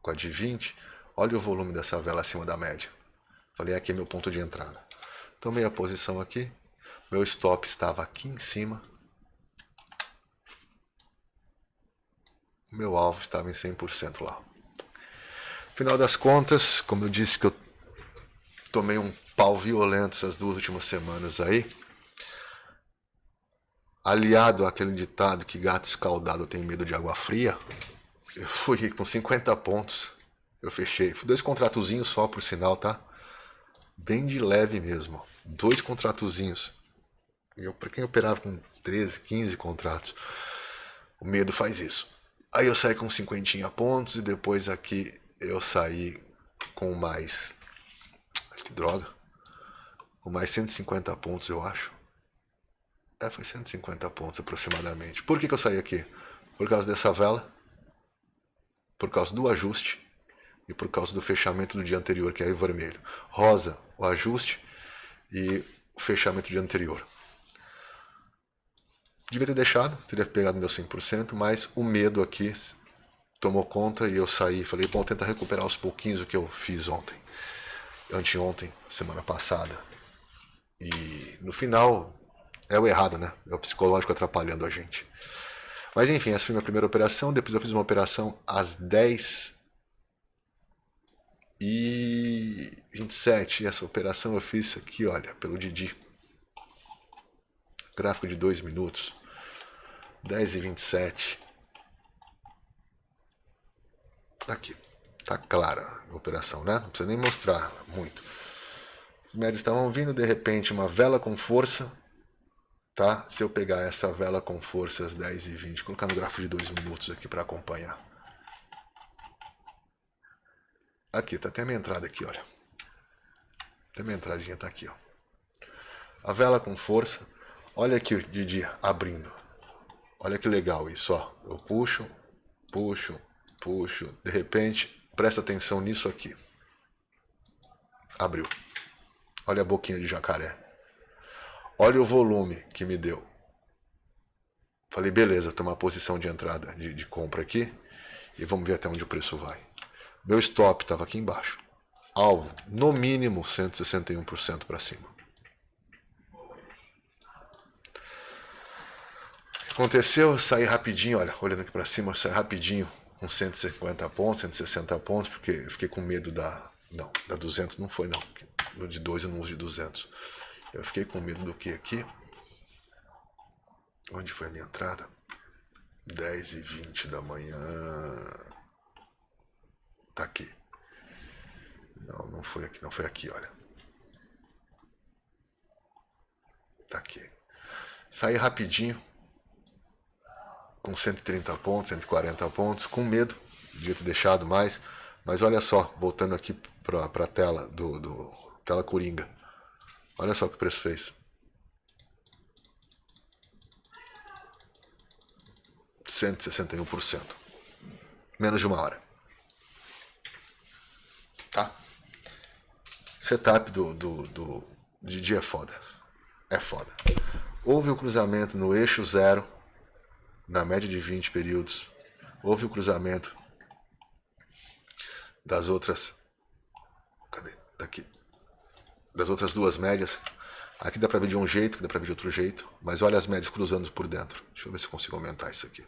com a de 20, olha o volume dessa vela acima da média. Falei, aqui é meu ponto de entrada. Tomei a posição aqui, meu stop estava aqui em cima, meu alvo estava em 100% lá. Final das contas, como eu disse que eu tomei um pau violento essas 2 últimas semanas aí, aliado àquele ditado que gato escaldado tem medo de água fria, eu fui com 50 pontos, eu fechei. 2 contratozinhos só, por sinal, tá? Bem de leve mesmo. 2 contratozinhos. Para quem operava com 13, 15 contratos, o medo faz isso. Aí eu saí com 50 pontos e depois aqui eu saí com mais... Que droga. Com mais 150 pontos, eu acho. Foi 150 pontos aproximadamente. Por que eu saí aqui? Por causa dessa vela, por causa do ajuste e por causa do fechamento do dia anterior, que é o vermelho. Rosa, o ajuste e o fechamento do dia anterior. Devia ter deixado, teria pegado meu 100%, mas o medo aqui tomou conta e eu saí. Falei, bom, tentar recuperar aos pouquinhos o que eu fiz ontem, anteontem, semana passada. E no final é o errado, né? É o psicológico atrapalhando a gente. Mas enfim, essa foi a minha primeira operação. Depois eu fiz uma operação às 10h27. E essa operação eu fiz aqui, olha, pelo Didi. Gráfico de 2 minutos. 10h27. Aqui. Tá clara a operação, né? Não precisa nem mostrar muito. As médias estavam vindo, de repente, uma vela com força. Tá? Se eu pegar essa vela com força às 10h20, colocar no gráfico de 2 minutos aqui para acompanhar. Aqui, tá até a minha entrada aqui, olha. Até a minha entradinha tá aqui, ó. A vela com força. Olha aqui o Didi abrindo. Olha que legal isso, ó. Eu puxo, puxo, puxo. De repente, presta atenção nisso aqui. Abriu. Olha a boquinha de jacaré. Olha o volume que me deu. Falei, beleza, tomar a posição de entrada de compra aqui. E vamos ver até onde o preço vai. Meu stop estava aqui embaixo. alvo, no mínimo 161% para cima. O que aconteceu? Eu saí rapidinho, olha, olhando aqui para cima, eu saí rapidinho com 150 pontos, 160 pontos, porque eu fiquei com medo da... Não, da 200 não foi não, no de 2 eu não uso de 200. Eu fiquei com medo do que aqui? Onde foi a minha entrada? 10h20 da manhã. Tá aqui. Não, não foi aqui, não foi aqui, olha. Tá aqui. Saí rapidinho, com 130 pontos, 140 pontos, com medo, devia ter deixado mais, mas olha só, voltando aqui para a tela tela Coringa, olha só o que o preço fez. 161%, menos de uma hora, tá? Setup de dia é foda, Houve o cruzamento no eixo 0, na média de 20 períodos. Houve o cruzamento das outras... Cadê? Daqui. Das outras duas médias. Aqui dá pra ver de um jeito, aqui dá pra ver de outro jeito. Mas olha as médias cruzando por dentro. Deixa eu ver se eu consigo aumentar isso aqui.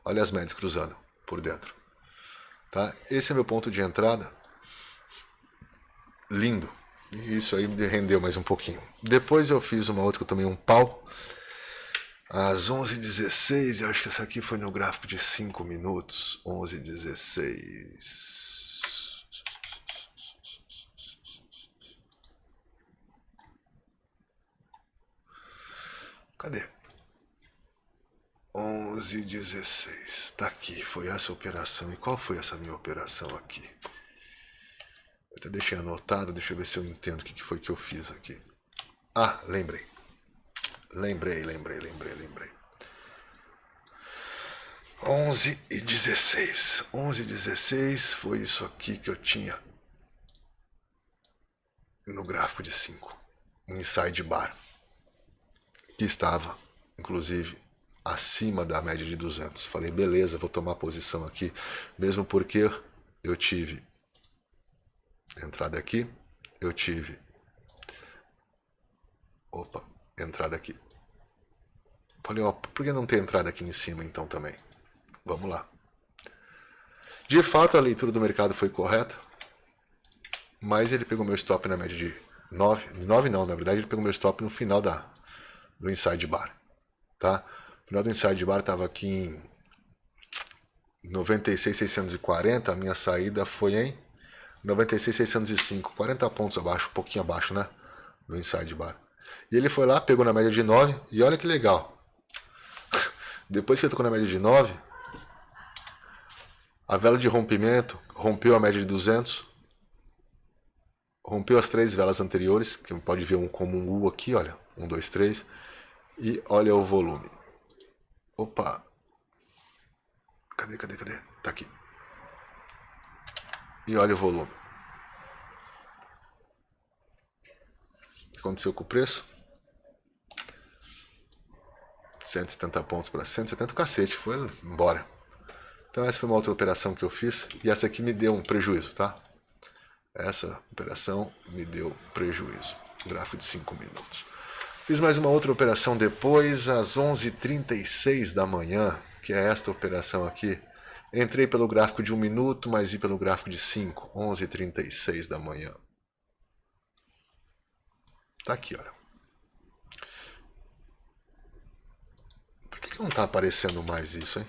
Olha as médias cruzando por dentro. Tá? Esse é meu ponto de entrada. Lindo. E isso aí me rendeu mais um pouquinho. Depois eu fiz uma outra que eu tomei um pau. Às 11h16, eu acho que essa aqui foi no gráfico de 5 minutos. 11h16. Cadê? 11h16. Tá aqui, foi essa operação. E qual foi essa minha operação aqui? Eu até deixei anotado, deixa eu ver se eu entendo o que foi que eu fiz aqui. Ah, lembrei. Lembrei. 11h16. 11h16 foi isso aqui que eu tinha no gráfico de 5. Um inside bar. Que estava, inclusive, acima da média de 200. Falei, beleza, vou tomar posição aqui. Mesmo porque eu tive entrada aqui. Eu tive... Opa, entrada aqui. Falei, ó, por que não ter entrada aqui em cima então também? Vamos lá. De fato, a leitura do mercado foi correta, mas ele pegou meu stop na média de 9. 9 não, na verdade ele pegou meu stop no final do inside bar. Tá? O final do inside bar estava aqui em 96.640, a minha saída foi em 96.605, 40 pontos abaixo, um pouquinho abaixo, né? Do inside bar. E ele foi lá, pegou na média de 9, e olha que legal. Depois que ele tocou na média de 9, a vela de rompimento rompeu a média de 200, rompeu as 3 velas anteriores, que pode ver como um U aqui, olha, 1, 2, 3, e olha o volume. Opa! Cadê? Tá aqui. E olha o volume. O que aconteceu com o preço? 170 pontos para 170, cacete, foi embora. Então essa foi uma outra operação que eu fiz, e essa aqui me deu um prejuízo, tá? Essa operação me deu prejuízo. Gráfico de 5 minutos. Fiz mais uma outra operação depois, às 11h36 da manhã, que é esta operação aqui. Entrei pelo gráfico de 1 minuto, mas vi pelo gráfico de 5, 11h36 da manhã. Tá aqui, olha. Por que não tá aparecendo mais isso, hein?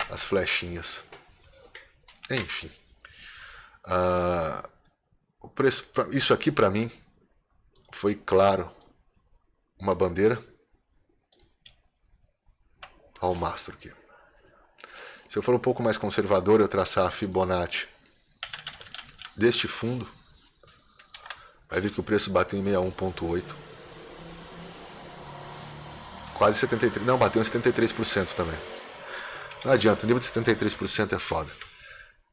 As flechinhas. Enfim. O preço, isso aqui para mim foi claro uma bandeira. Olha o mastro aqui. Se eu for um pouco mais conservador, eu traçar a Fibonacci deste fundo, vai ver que o preço bateu em 61.8. Quase 73%. Não, bateu em 73% também. Não adianta, o nível de 73% é foda.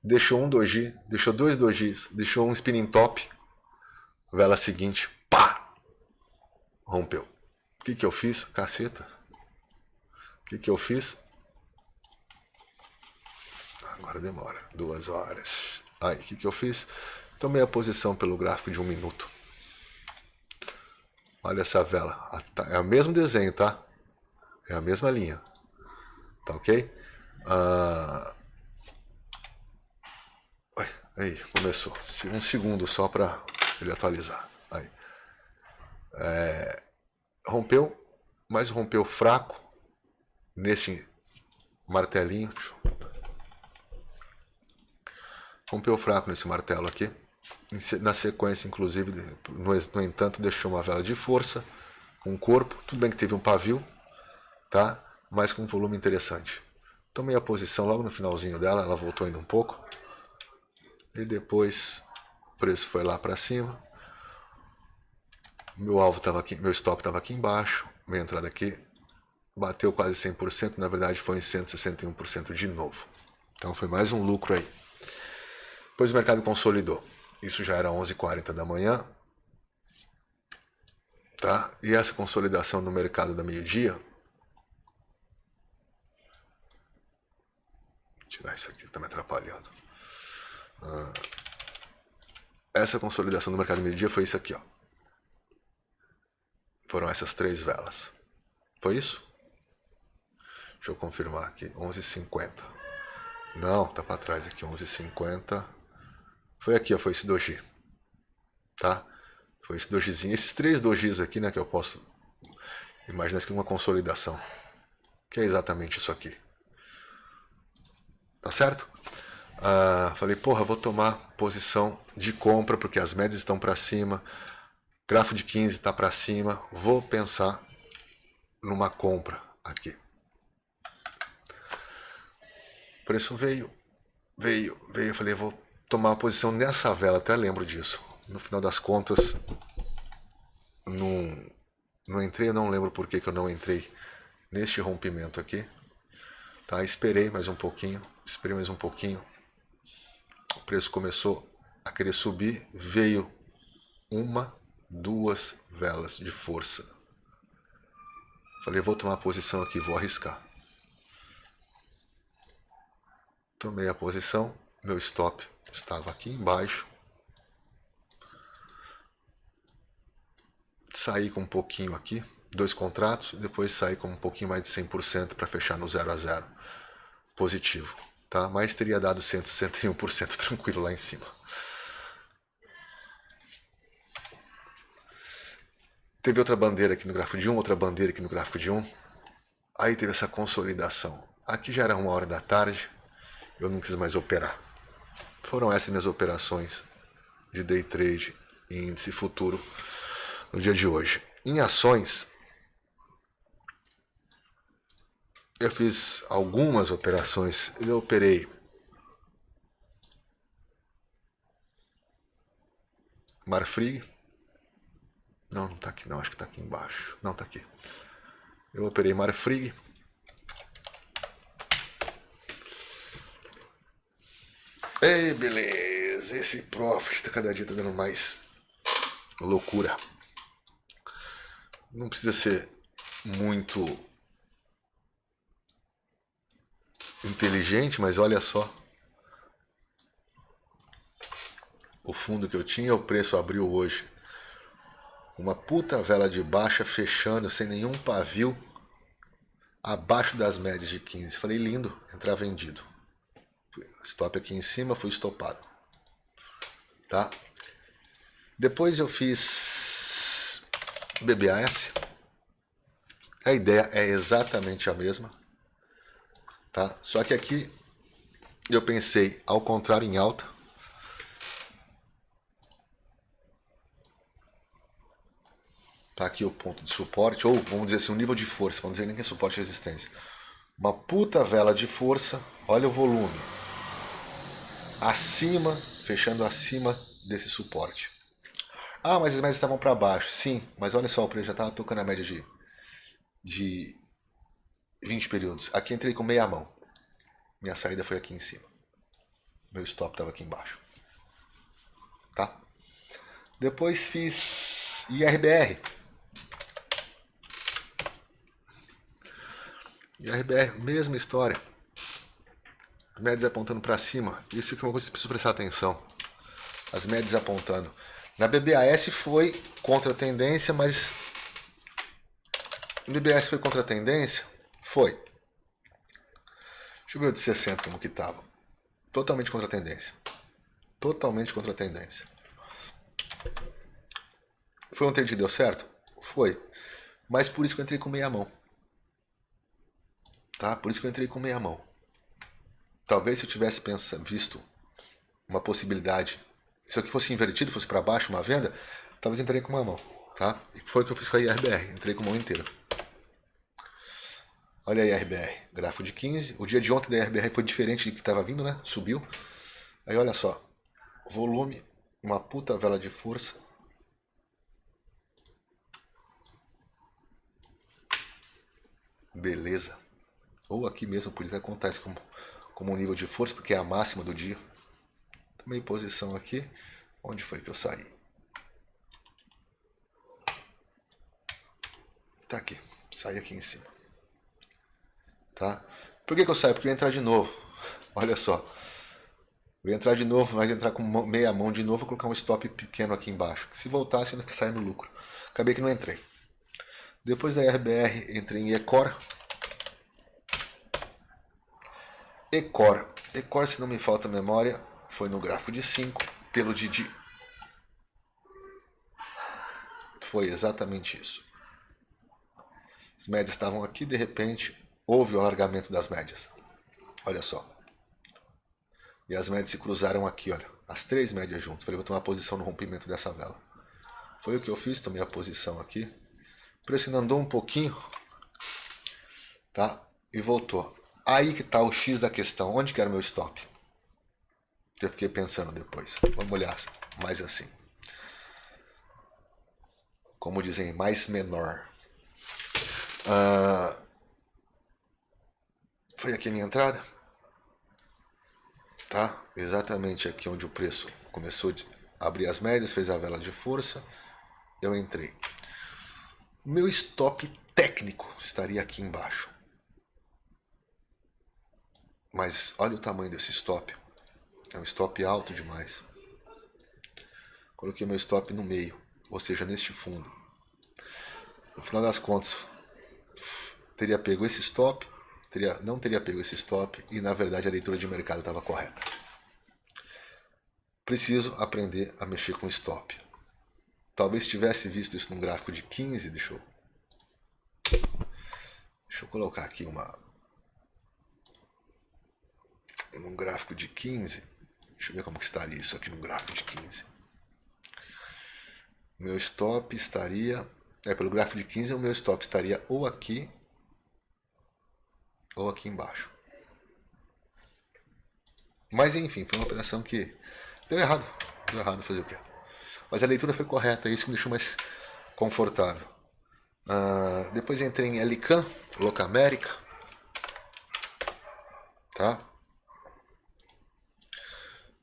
Deixou um doji, deixou 2 dojis, deixou um spinning top. Vela seguinte, pá! Rompeu. O que eu fiz? Caceta. O que eu fiz? Agora demora. 2 horas. Aí, o que eu fiz? Tomei a posição pelo gráfico de 1 minuto. Olha essa vela. É o mesmo desenho, tá? É a mesma linha. Tá ok? Aí, começou. Um segundo só para ele atualizar. Aí. Rompeu, mas rompeu fraco nesse martelinho. Rompeu fraco nesse martelo aqui. Na sequência, inclusive, no entanto, deixou uma vela de força, com corpo. Tudo bem que teve um pavio, tá? Mas com um volume interessante. Tomei a posição logo no finalzinho dela, ela voltou ainda um pouco. E depois o preço foi lá para cima. Meu alvo estava aqui, meu stop estava aqui embaixo. Minha entrada aqui bateu quase 100%, na verdade foi em 161% de novo. Então foi mais um lucro aí. Depois o mercado consolidou. Isso já era 11h40 da manhã. Tá? E essa consolidação no mercado da meio-dia. Vou tirar isso aqui que está me atrapalhando. Essa consolidação no mercado do meio-dia foi isso aqui, ó. Foram essas 3 velas. Foi isso? Deixa eu confirmar aqui. 11h50. Não, tá para trás aqui. 11h50. Foi aqui, ó. Foi esse doji. Tá? Foi esse dojizinho. Esses 3 dojis aqui, né? Que eu posso imaginar que é uma consolidação. Que é exatamente isso aqui. Tá certo? Falei, porra, vou tomar posição de compra porque as médias estão para cima. Grafo de 15 está para cima. Vou pensar numa compra aqui. O preço veio. Eu falei, vou tomar uma posição nessa vela. Até lembro disso. No final das contas, não entrei. Eu não lembro por que eu não entrei neste rompimento aqui. Tá? Esperei mais um pouquinho. O preço começou a querer subir. Veio 1, 2 velas de força. Falei, vou tomar a posição aqui, vou arriscar. Tomei a posição, meu stop estava aqui embaixo. Saí com um pouquinho aqui, 2 contratos, depois saí com um pouquinho mais de 100% para fechar no 0 a 0. Positivo, tá? Mas teria dado 161% tranquilo lá em cima. Teve outra bandeira aqui no gráfico de 1, outra bandeira aqui no gráfico de 1. Aí teve essa consolidação. Aqui já era 1h da tarde, eu não quis mais operar. Foram essas minhas operações de day trade e índice futuro no dia de hoje. Em ações, eu fiz algumas operações. Eu operei Marfrig. Não tá aqui não, acho que tá aqui embaixo. Não, tá aqui. Eu operei Marfrig. Ei, beleza. Esse profit tá cada dia tá dando mais loucura. Não precisa ser muito inteligente, mas olha só. O fundo que eu tinha, o preço abriu hoje. Uma puta vela de baixa fechando sem nenhum pavio abaixo das médias de 15. Falei, lindo, entrar vendido. Stop aqui em cima, fui estopado. Tá? Depois eu fiz BBAS. A ideia é exatamente a mesma. Tá? Só que aqui eu pensei ao contrário em alta. Tá aqui o ponto de suporte, ou vamos dizer assim, um nível de força, vamos dizer nem que é suporte e resistência. Uma puta vela de força, olha o volume. Acima, fechando acima desse suporte. Ah, mas as médias estavam para baixo. Sim, mas olha só, o preço já estava tocando a média de 20 períodos. Aqui entrei com meia mão. Minha saída foi aqui em cima. Meu stop estava aqui embaixo. Tá? Depois fiz IRBR. IRBR, mesma história. Médias apontando para cima. Isso é uma coisa que você precisa prestar atenção. As médias apontando. Na BBAS foi contra a tendência, mas... No BBAS foi contra a tendência? Foi. Deixa eu ver o de 60 como que tava. Totalmente contra a tendência. Totalmente contra a tendência. Foi um trade que deu certo? Foi. Mas por isso que eu entrei com meia mão. Tá? Por isso que eu entrei com meia mão. Talvez se eu tivesse visto uma possibilidade, se aqui fosse invertido, fosse para baixo uma venda, talvez entrei com uma mão. Tá? E foi o que eu fiz com a IRBR. Entrei com a mão inteira. Olha a IRBR. Gráfico de 15. O dia de ontem da IRBR foi diferente do que estava vindo, né? Subiu. Aí olha só. Volume. Uma puta vela de força. Beleza. Ou aqui mesmo por isso acontece como um nível de força, porque é a máxima do dia. Tomei posição aqui. Onde foi que eu saí? Tá aqui. Saí aqui em cima. Tá? Por que eu saio? Porque eu ia entrar de novo. Olha só. Eu ia entrar de novo, mas entrar com meia mão de novo, vou colocar um stop pequeno aqui embaixo. Se voltasse, eu ia sair no lucro. Acabei que não entrei. Depois da RBR, entrei em Ecor. Ecor, se não me falta memória, foi no gráfico de 5, pelo Didi. Foi exatamente isso. As médias estavam aqui, de repente, houve o alargamento das médias. Olha só. E as médias se cruzaram aqui, olha. As três médias juntas. Falei, vou tomar posição no rompimento dessa vela. Foi o que eu fiz, tomei a posição aqui. O preço ainda andou um pouquinho. Tá? E voltou. Aí que tá o X da questão. Onde que era o meu stop? Eu fiquei pensando depois. Vamos olhar mais assim. Como dizem, mais menor. Foi aqui a minha entrada. Tá? Exatamente aqui onde o preço começou a abrir as médias, fez a vela de força. Eu entrei. Meu stop técnico estaria aqui embaixo. Mas olha o tamanho desse stop. É um stop alto demais. Coloquei meu stop no meio, ou seja, neste fundo. No final das contas, teria pego esse stop, não teria pego esse stop e na verdade a leitura de mercado estava correta. Preciso aprender a mexer com stop. Talvez tivesse visto isso num gráfico de 15, deixa eu colocar aqui num gráfico de 15. Deixa eu ver como que estaria isso aqui num gráfico de 15. Meu stop estaria... pelo gráfico de 15 o meu stop estaria ou aqui embaixo. Mas enfim, foi uma operação que deu errado. Deu errado fazer o quê? Mas a leitura foi correta, isso que me deixou mais confortável. Depois entrei em Elican, Locamérica. Tá?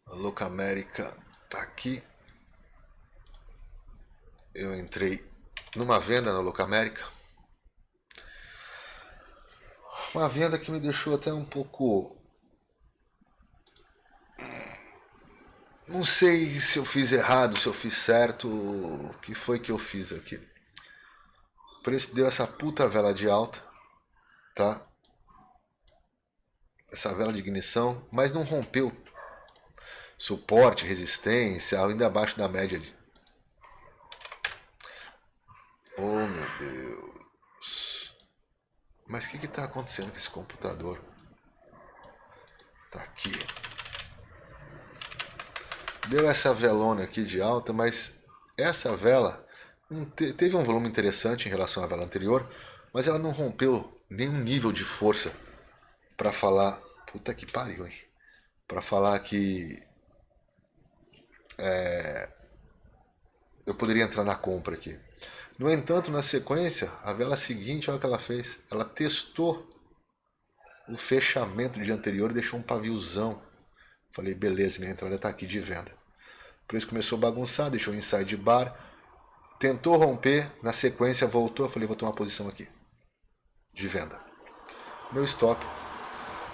A Locamérica tá aqui. Eu entrei numa venda na Locamérica. Uma venda que me deixou até um pouco... Não sei se eu fiz errado, se eu fiz certo. O que foi que eu fiz aqui? O preço deu essa puta vela de alta. Tá? Essa vela de ignição. Mas não rompeu suporte, resistência, ainda abaixo da média. Oh meu Deus. Mas o que está acontecendo com esse computador? Tá aqui. Deu essa velona aqui de alta, mas essa vela teve um volume interessante em relação à vela anterior, mas ela não rompeu nenhum nível de força para falar... Puta que pariu, hein? Para falar que... eu poderia entrar na compra aqui. No entanto, na sequência, a vela seguinte, olha o que ela fez. Ela testou o fechamento do dia anterior e deixou um paviozão. Falei, beleza, minha entrada está aqui de venda. O preço começou a bagunçar, deixou o inside bar. Tentou romper, na sequência voltou. Eu falei, vou tomar uma posição aqui. De venda. Meu stop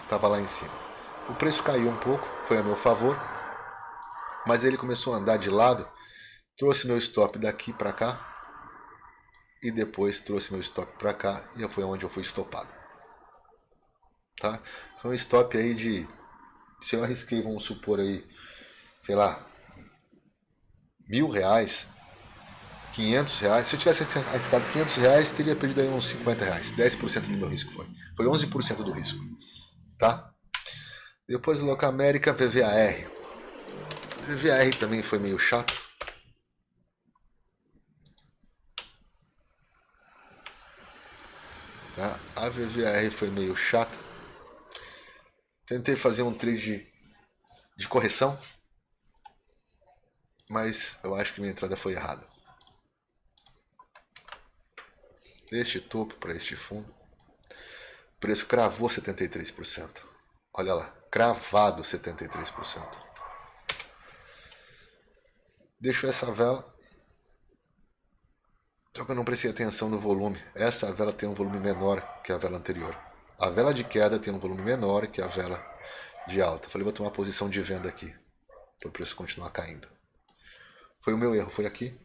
estava lá em cima. O preço caiu um pouco, foi a meu favor. Mas ele começou a andar de lado, trouxe meu stop daqui para cá e depois trouxe meu stop para cá e foi onde eu fui estopado. Tá? Foi um stop aí de, se eu arrisquei, vamos supor aí, sei lá, R$1.000, R$500. Se eu tivesse arriscado R$500, teria perdido aí uns R$50. 10% do meu risco foi. Foi 11% do risco. Tá? Depois do Locamérica, VVAR. VVAR também foi meio chato. Tá? A VVAR foi meio chata. Tentei fazer um trade de correção, mas eu acho que minha entrada foi errada. Deste topo para este fundo, o preço cravou 73%. Olha lá, cravado 73%. Deixou essa vela, só que eu não prestei atenção no volume. Essa vela tem um volume menor que a vela anterior. A vela de queda tem um volume menor que a vela de alta. Falei, vou tomar posição de venda aqui, para o preço continuar caindo. Foi o meu erro, foi aqui.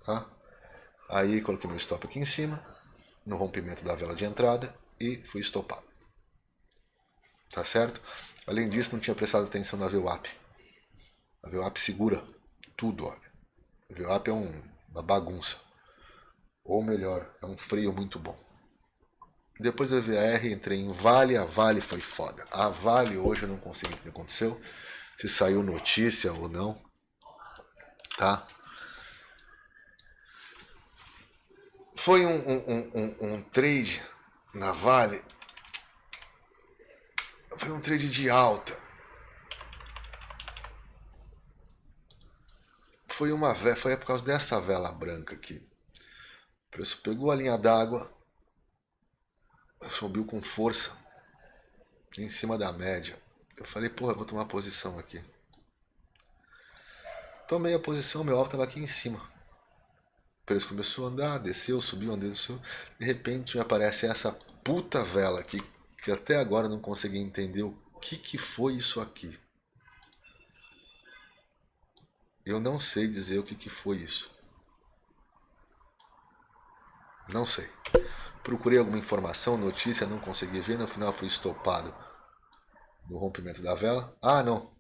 Tá? Aí coloquei meu stop aqui em cima, no rompimento da vela de entrada, e fui estopado. Tá certo? Além disso, não tinha prestado atenção na VWAP. A VWAP segura tudo, olha. A VWAP é uma bagunça. Ou melhor, é um freio muito bom. Depois da VR, entrei em Vale. A Vale foi foda. A Vale hoje eu não consigo entender o que aconteceu. Se saiu notícia ou não. Tá? Foi um trade na Vale. Foi um trade de alta. Foi por causa dessa vela branca aqui. O preço pegou a linha d'água, subiu com força em cima da média. Eu falei, porra, eu vou tomar posição aqui. Tomei a posição, meu alvo estava aqui em cima. O preço começou a andar, desceu, subiu, andou, desceu. De repente me aparece essa puta vela aqui, que até agora eu não consegui entender o que foi isso aqui. Eu não sei dizer o que foi isso. Não sei. Procurei alguma informação, notícia, não consegui ver. No final fui estopado no rompimento da vela. Ah, não.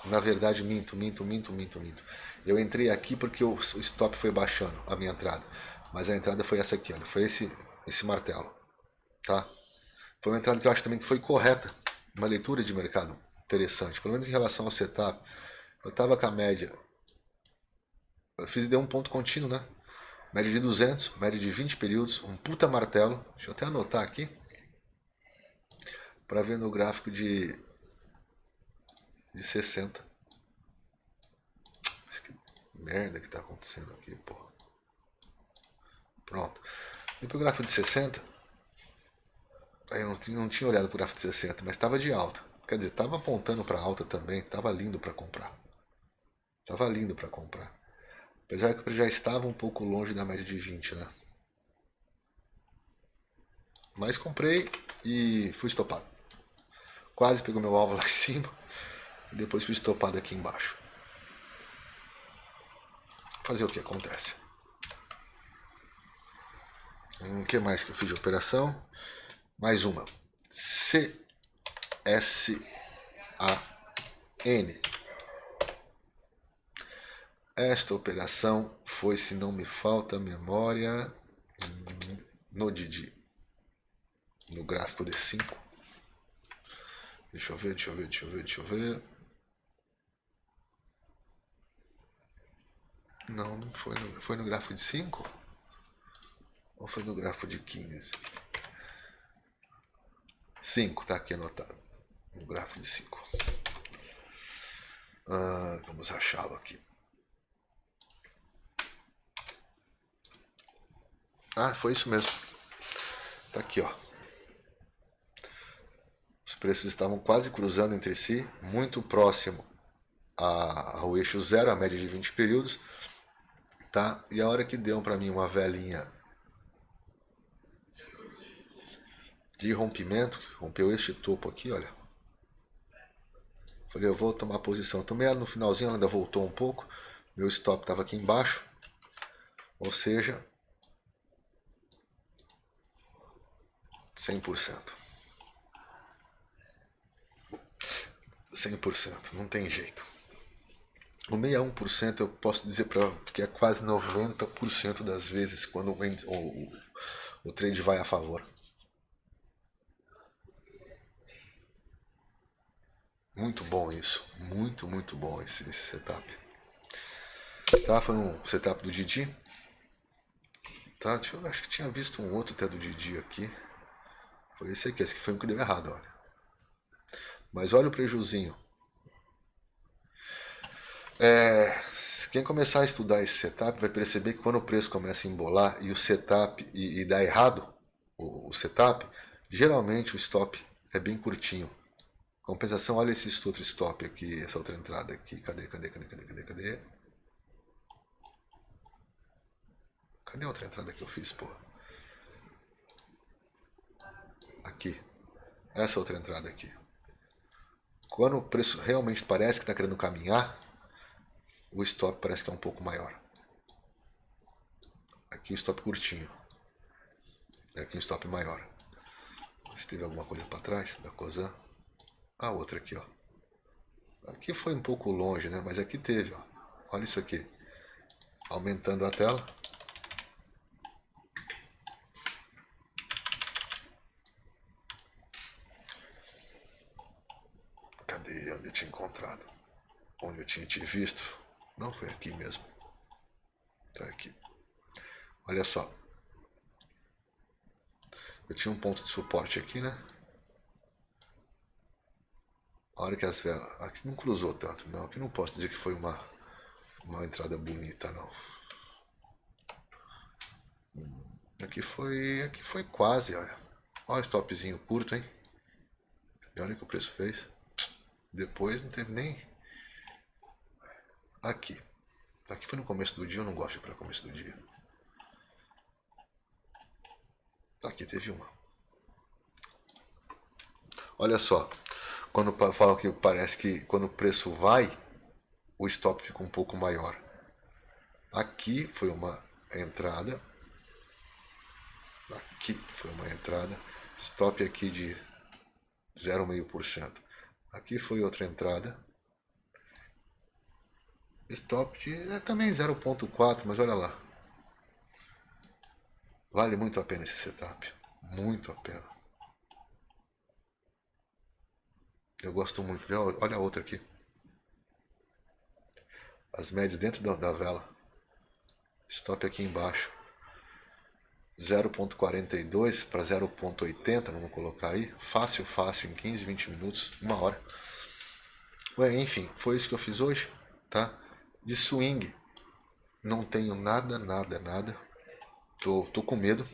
Na verdade, minto. Eu entrei aqui porque o stop foi baixando a minha entrada. Mas a entrada foi essa aqui, olha. Foi esse martelo. Tá? Foi uma entrada que eu acho também que foi correta. Uma leitura de mercado interessante. Pelo menos em relação ao setup. Eu estava com a média. Deu um ponto contínuo, né? Média de 200, média de 20 períodos, um puta martelo. Deixa eu até anotar aqui. Para ver no gráfico de 60. Mas que merda que tá acontecendo aqui, porra. Pronto. E pro gráfico de 60. Aí eu não tinha olhado pro gráfico de 60, mas estava de alta. Quer dizer, estava apontando para alta também. Tava lindo para comprar. Apesar que eu já estava um pouco longe da média de 20, né? Mas comprei e fui estopado. Quase pegou meu alvo lá em cima. E depois fui estopado aqui embaixo. Fazer o que acontece. O que mais que eu fiz de operação? Mais uma. CSAN. Esta operação foi, se não me falta a memória, no Didi. No gráfico de 5. Deixa eu ver. Não foi. Foi no gráfico de 5? Ou foi no gráfico de 15? 5, tá aqui anotado. No gráfico de 5. Vamos achá-lo aqui. Ah, foi isso mesmo. Tá aqui, ó. Os preços estavam quase cruzando entre si, muito próximo ao eixo zero, a média de 20 períodos. Tá? E a hora que deu para mim uma velinha de rompimento, rompeu este topo aqui, olha. Falei, eu vou tomar posição. Tomei ela no finalzinho, ela ainda voltou um pouco. Meu stop estava aqui embaixo. Ou seja, 100%. 100%, não tem jeito. O 61% eu posso dizer que é quase 90% das vezes quando o trade vai a favor. Muito bom isso. Muito bom esse setup. Tá, foi um setup do Didi. Tá, acho que tinha visto um outro até do Didi aqui. Foi esse aqui foi um que deu errado, olha. Mas olha o prejuzinho. Quem começar a estudar esse setup vai perceber que quando o preço começa a embolar e o setup e dá errado o setup, geralmente o stop é bem curtinho. Compensação, olha esse outro stop aqui, essa outra entrada aqui. Cadê? Cadê a outra entrada que eu fiz, porra? Aqui. Essa outra entrada aqui. Quando o preço realmente parece que está querendo caminhar, o stop parece que é um pouco maior. Aqui o stop curtinho. Aqui um stop maior. Se teve alguma coisa para trás da Cosan. A outra aqui, ó. Aqui foi um pouco longe, né? Mas aqui teve, ó. Olha isso aqui. Aumentando a tela. Cadê onde eu tinha encontrado? Onde eu tinha te visto? Não, foi aqui mesmo. Tá aqui. Olha só. Eu tinha um ponto de suporte aqui, né? A hora que as velas... Aqui não cruzou tanto, não. Aqui não posso dizer que foi uma entrada bonita, não. Aqui foi quase, olha. Olha o stopzinho curto, hein? E olha o que o preço fez. Depois não teve nem... Aqui. Aqui foi no começo do dia, eu não gosto de ir para começo do dia. Aqui teve uma. Olha só. Quando fala que parece que quando o preço vai, o stop fica um pouco maior. Aqui foi uma entrada. Aqui foi uma entrada. Stop aqui de 0,5%. Aqui foi outra entrada. Stop de também 0,4, mas olha lá. Vale muito a pena esse setup. Muito a pena. Eu gosto muito. Olha a outra aqui. As médias dentro da vela. Stop aqui embaixo. 0,42 para 0,80, vamos colocar aí. Fácil, em 15, 20 minutos, 1 hora. Ué, enfim, foi isso que eu fiz hoje, tá? De swing, não tenho nada. Tô com medo.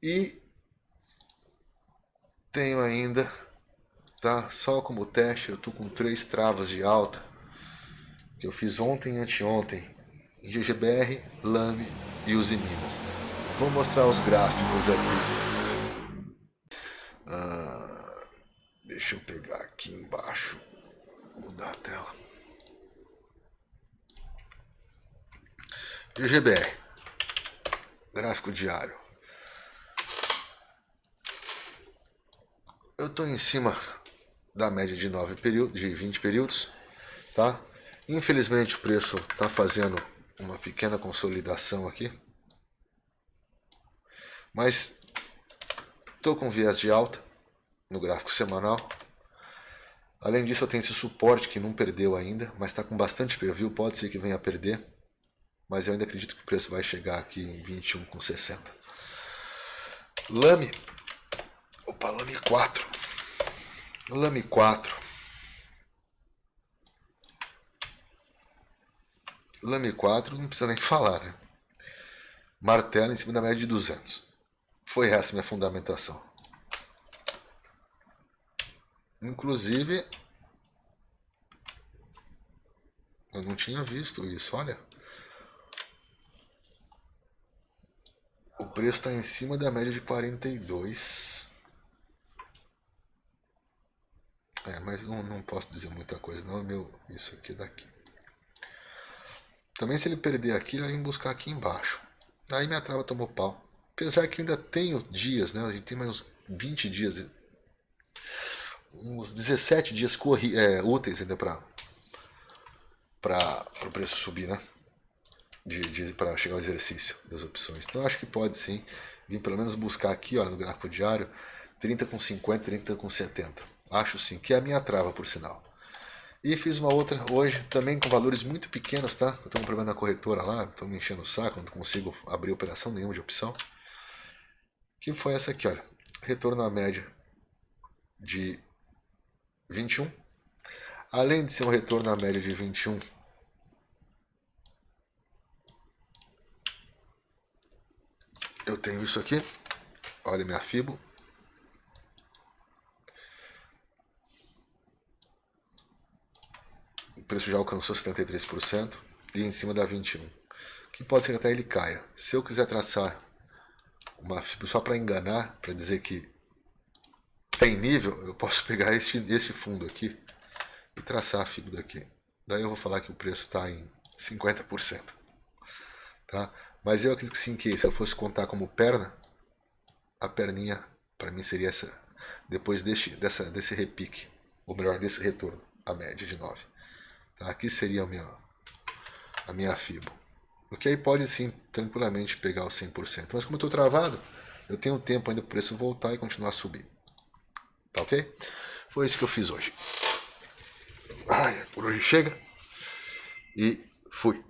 E tenho ainda, tá? Só como teste, eu tô com 3 travas de alta. Que eu fiz ontem e anteontem. Em GGBR, Lame e Uzi Minas. Vou mostrar os gráficos aqui. Deixa eu pegar aqui embaixo. Vou mudar a tela. GGBR. Gráfico diário. Eu estou em cima da média de 20 períodos, tá? Infelizmente o preço está fazendo uma pequena consolidação aqui. Mas estou com viés de alta no gráfico semanal. Além disso, eu tenho esse suporte que não perdeu ainda, mas está com bastante preview, pode ser que venha a perder. Mas eu ainda acredito que o preço vai chegar aqui em 21,60. Lame. Opa, Lame 4. Lame 4. Lame 4 não precisa nem falar, né? Martelo em cima da média de 200. Foi essa minha fundamentação. Inclusive, eu não tinha visto isso, olha. O preço está em cima da média de 42. Mas não posso dizer muita coisa não, isso aqui daqui. Também se ele perder aqui, ele vai vir buscar aqui embaixo. Aí minha trava tomou pau. Apesar que eu ainda tenho dias, né? A gente tem mais uns 20 dias, uns 17 dias úteis ainda para o preço subir, né? Para chegar ao exercício das opções. Então acho que pode sim vir pelo menos buscar aqui, olha, no gráfico diário, 30 com 50, 30 com 70. Acho sim, que é a minha trava, por sinal. E fiz uma outra hoje, também com valores muito pequenos, tá? Eu tenho um problema na corretora lá, estou me enchendo o saco, não consigo abrir operação nenhuma de opção. Que foi essa aqui, olha. Retorno à média de 21. Além de ser um retorno à média de 21, eu tenho isso aqui. Olha minha FIBO. O preço já alcançou 73% e em cima da 21. Que pode ser que até ele caia. Se eu quiser traçar uma FIBO só para enganar, para dizer que tem nível, eu posso pegar esse fundo aqui e traçar a FIBO daqui. Daí eu vou falar que o preço está em 50%. Tá? Mas eu acredito que sim, que se eu fosse contar como perna, a perninha para mim seria essa, depois desse repique, ou melhor, desse retorno, a média de 9. Tá? Aqui seria a minha FIBO. O que aí pode sim, tranquilamente pegar os 100%. Mas como eu estou travado, eu tenho tempo ainda para o preço voltar e continuar a subir. Tá ok? Foi isso que eu fiz hoje. Por hoje chega. E fui.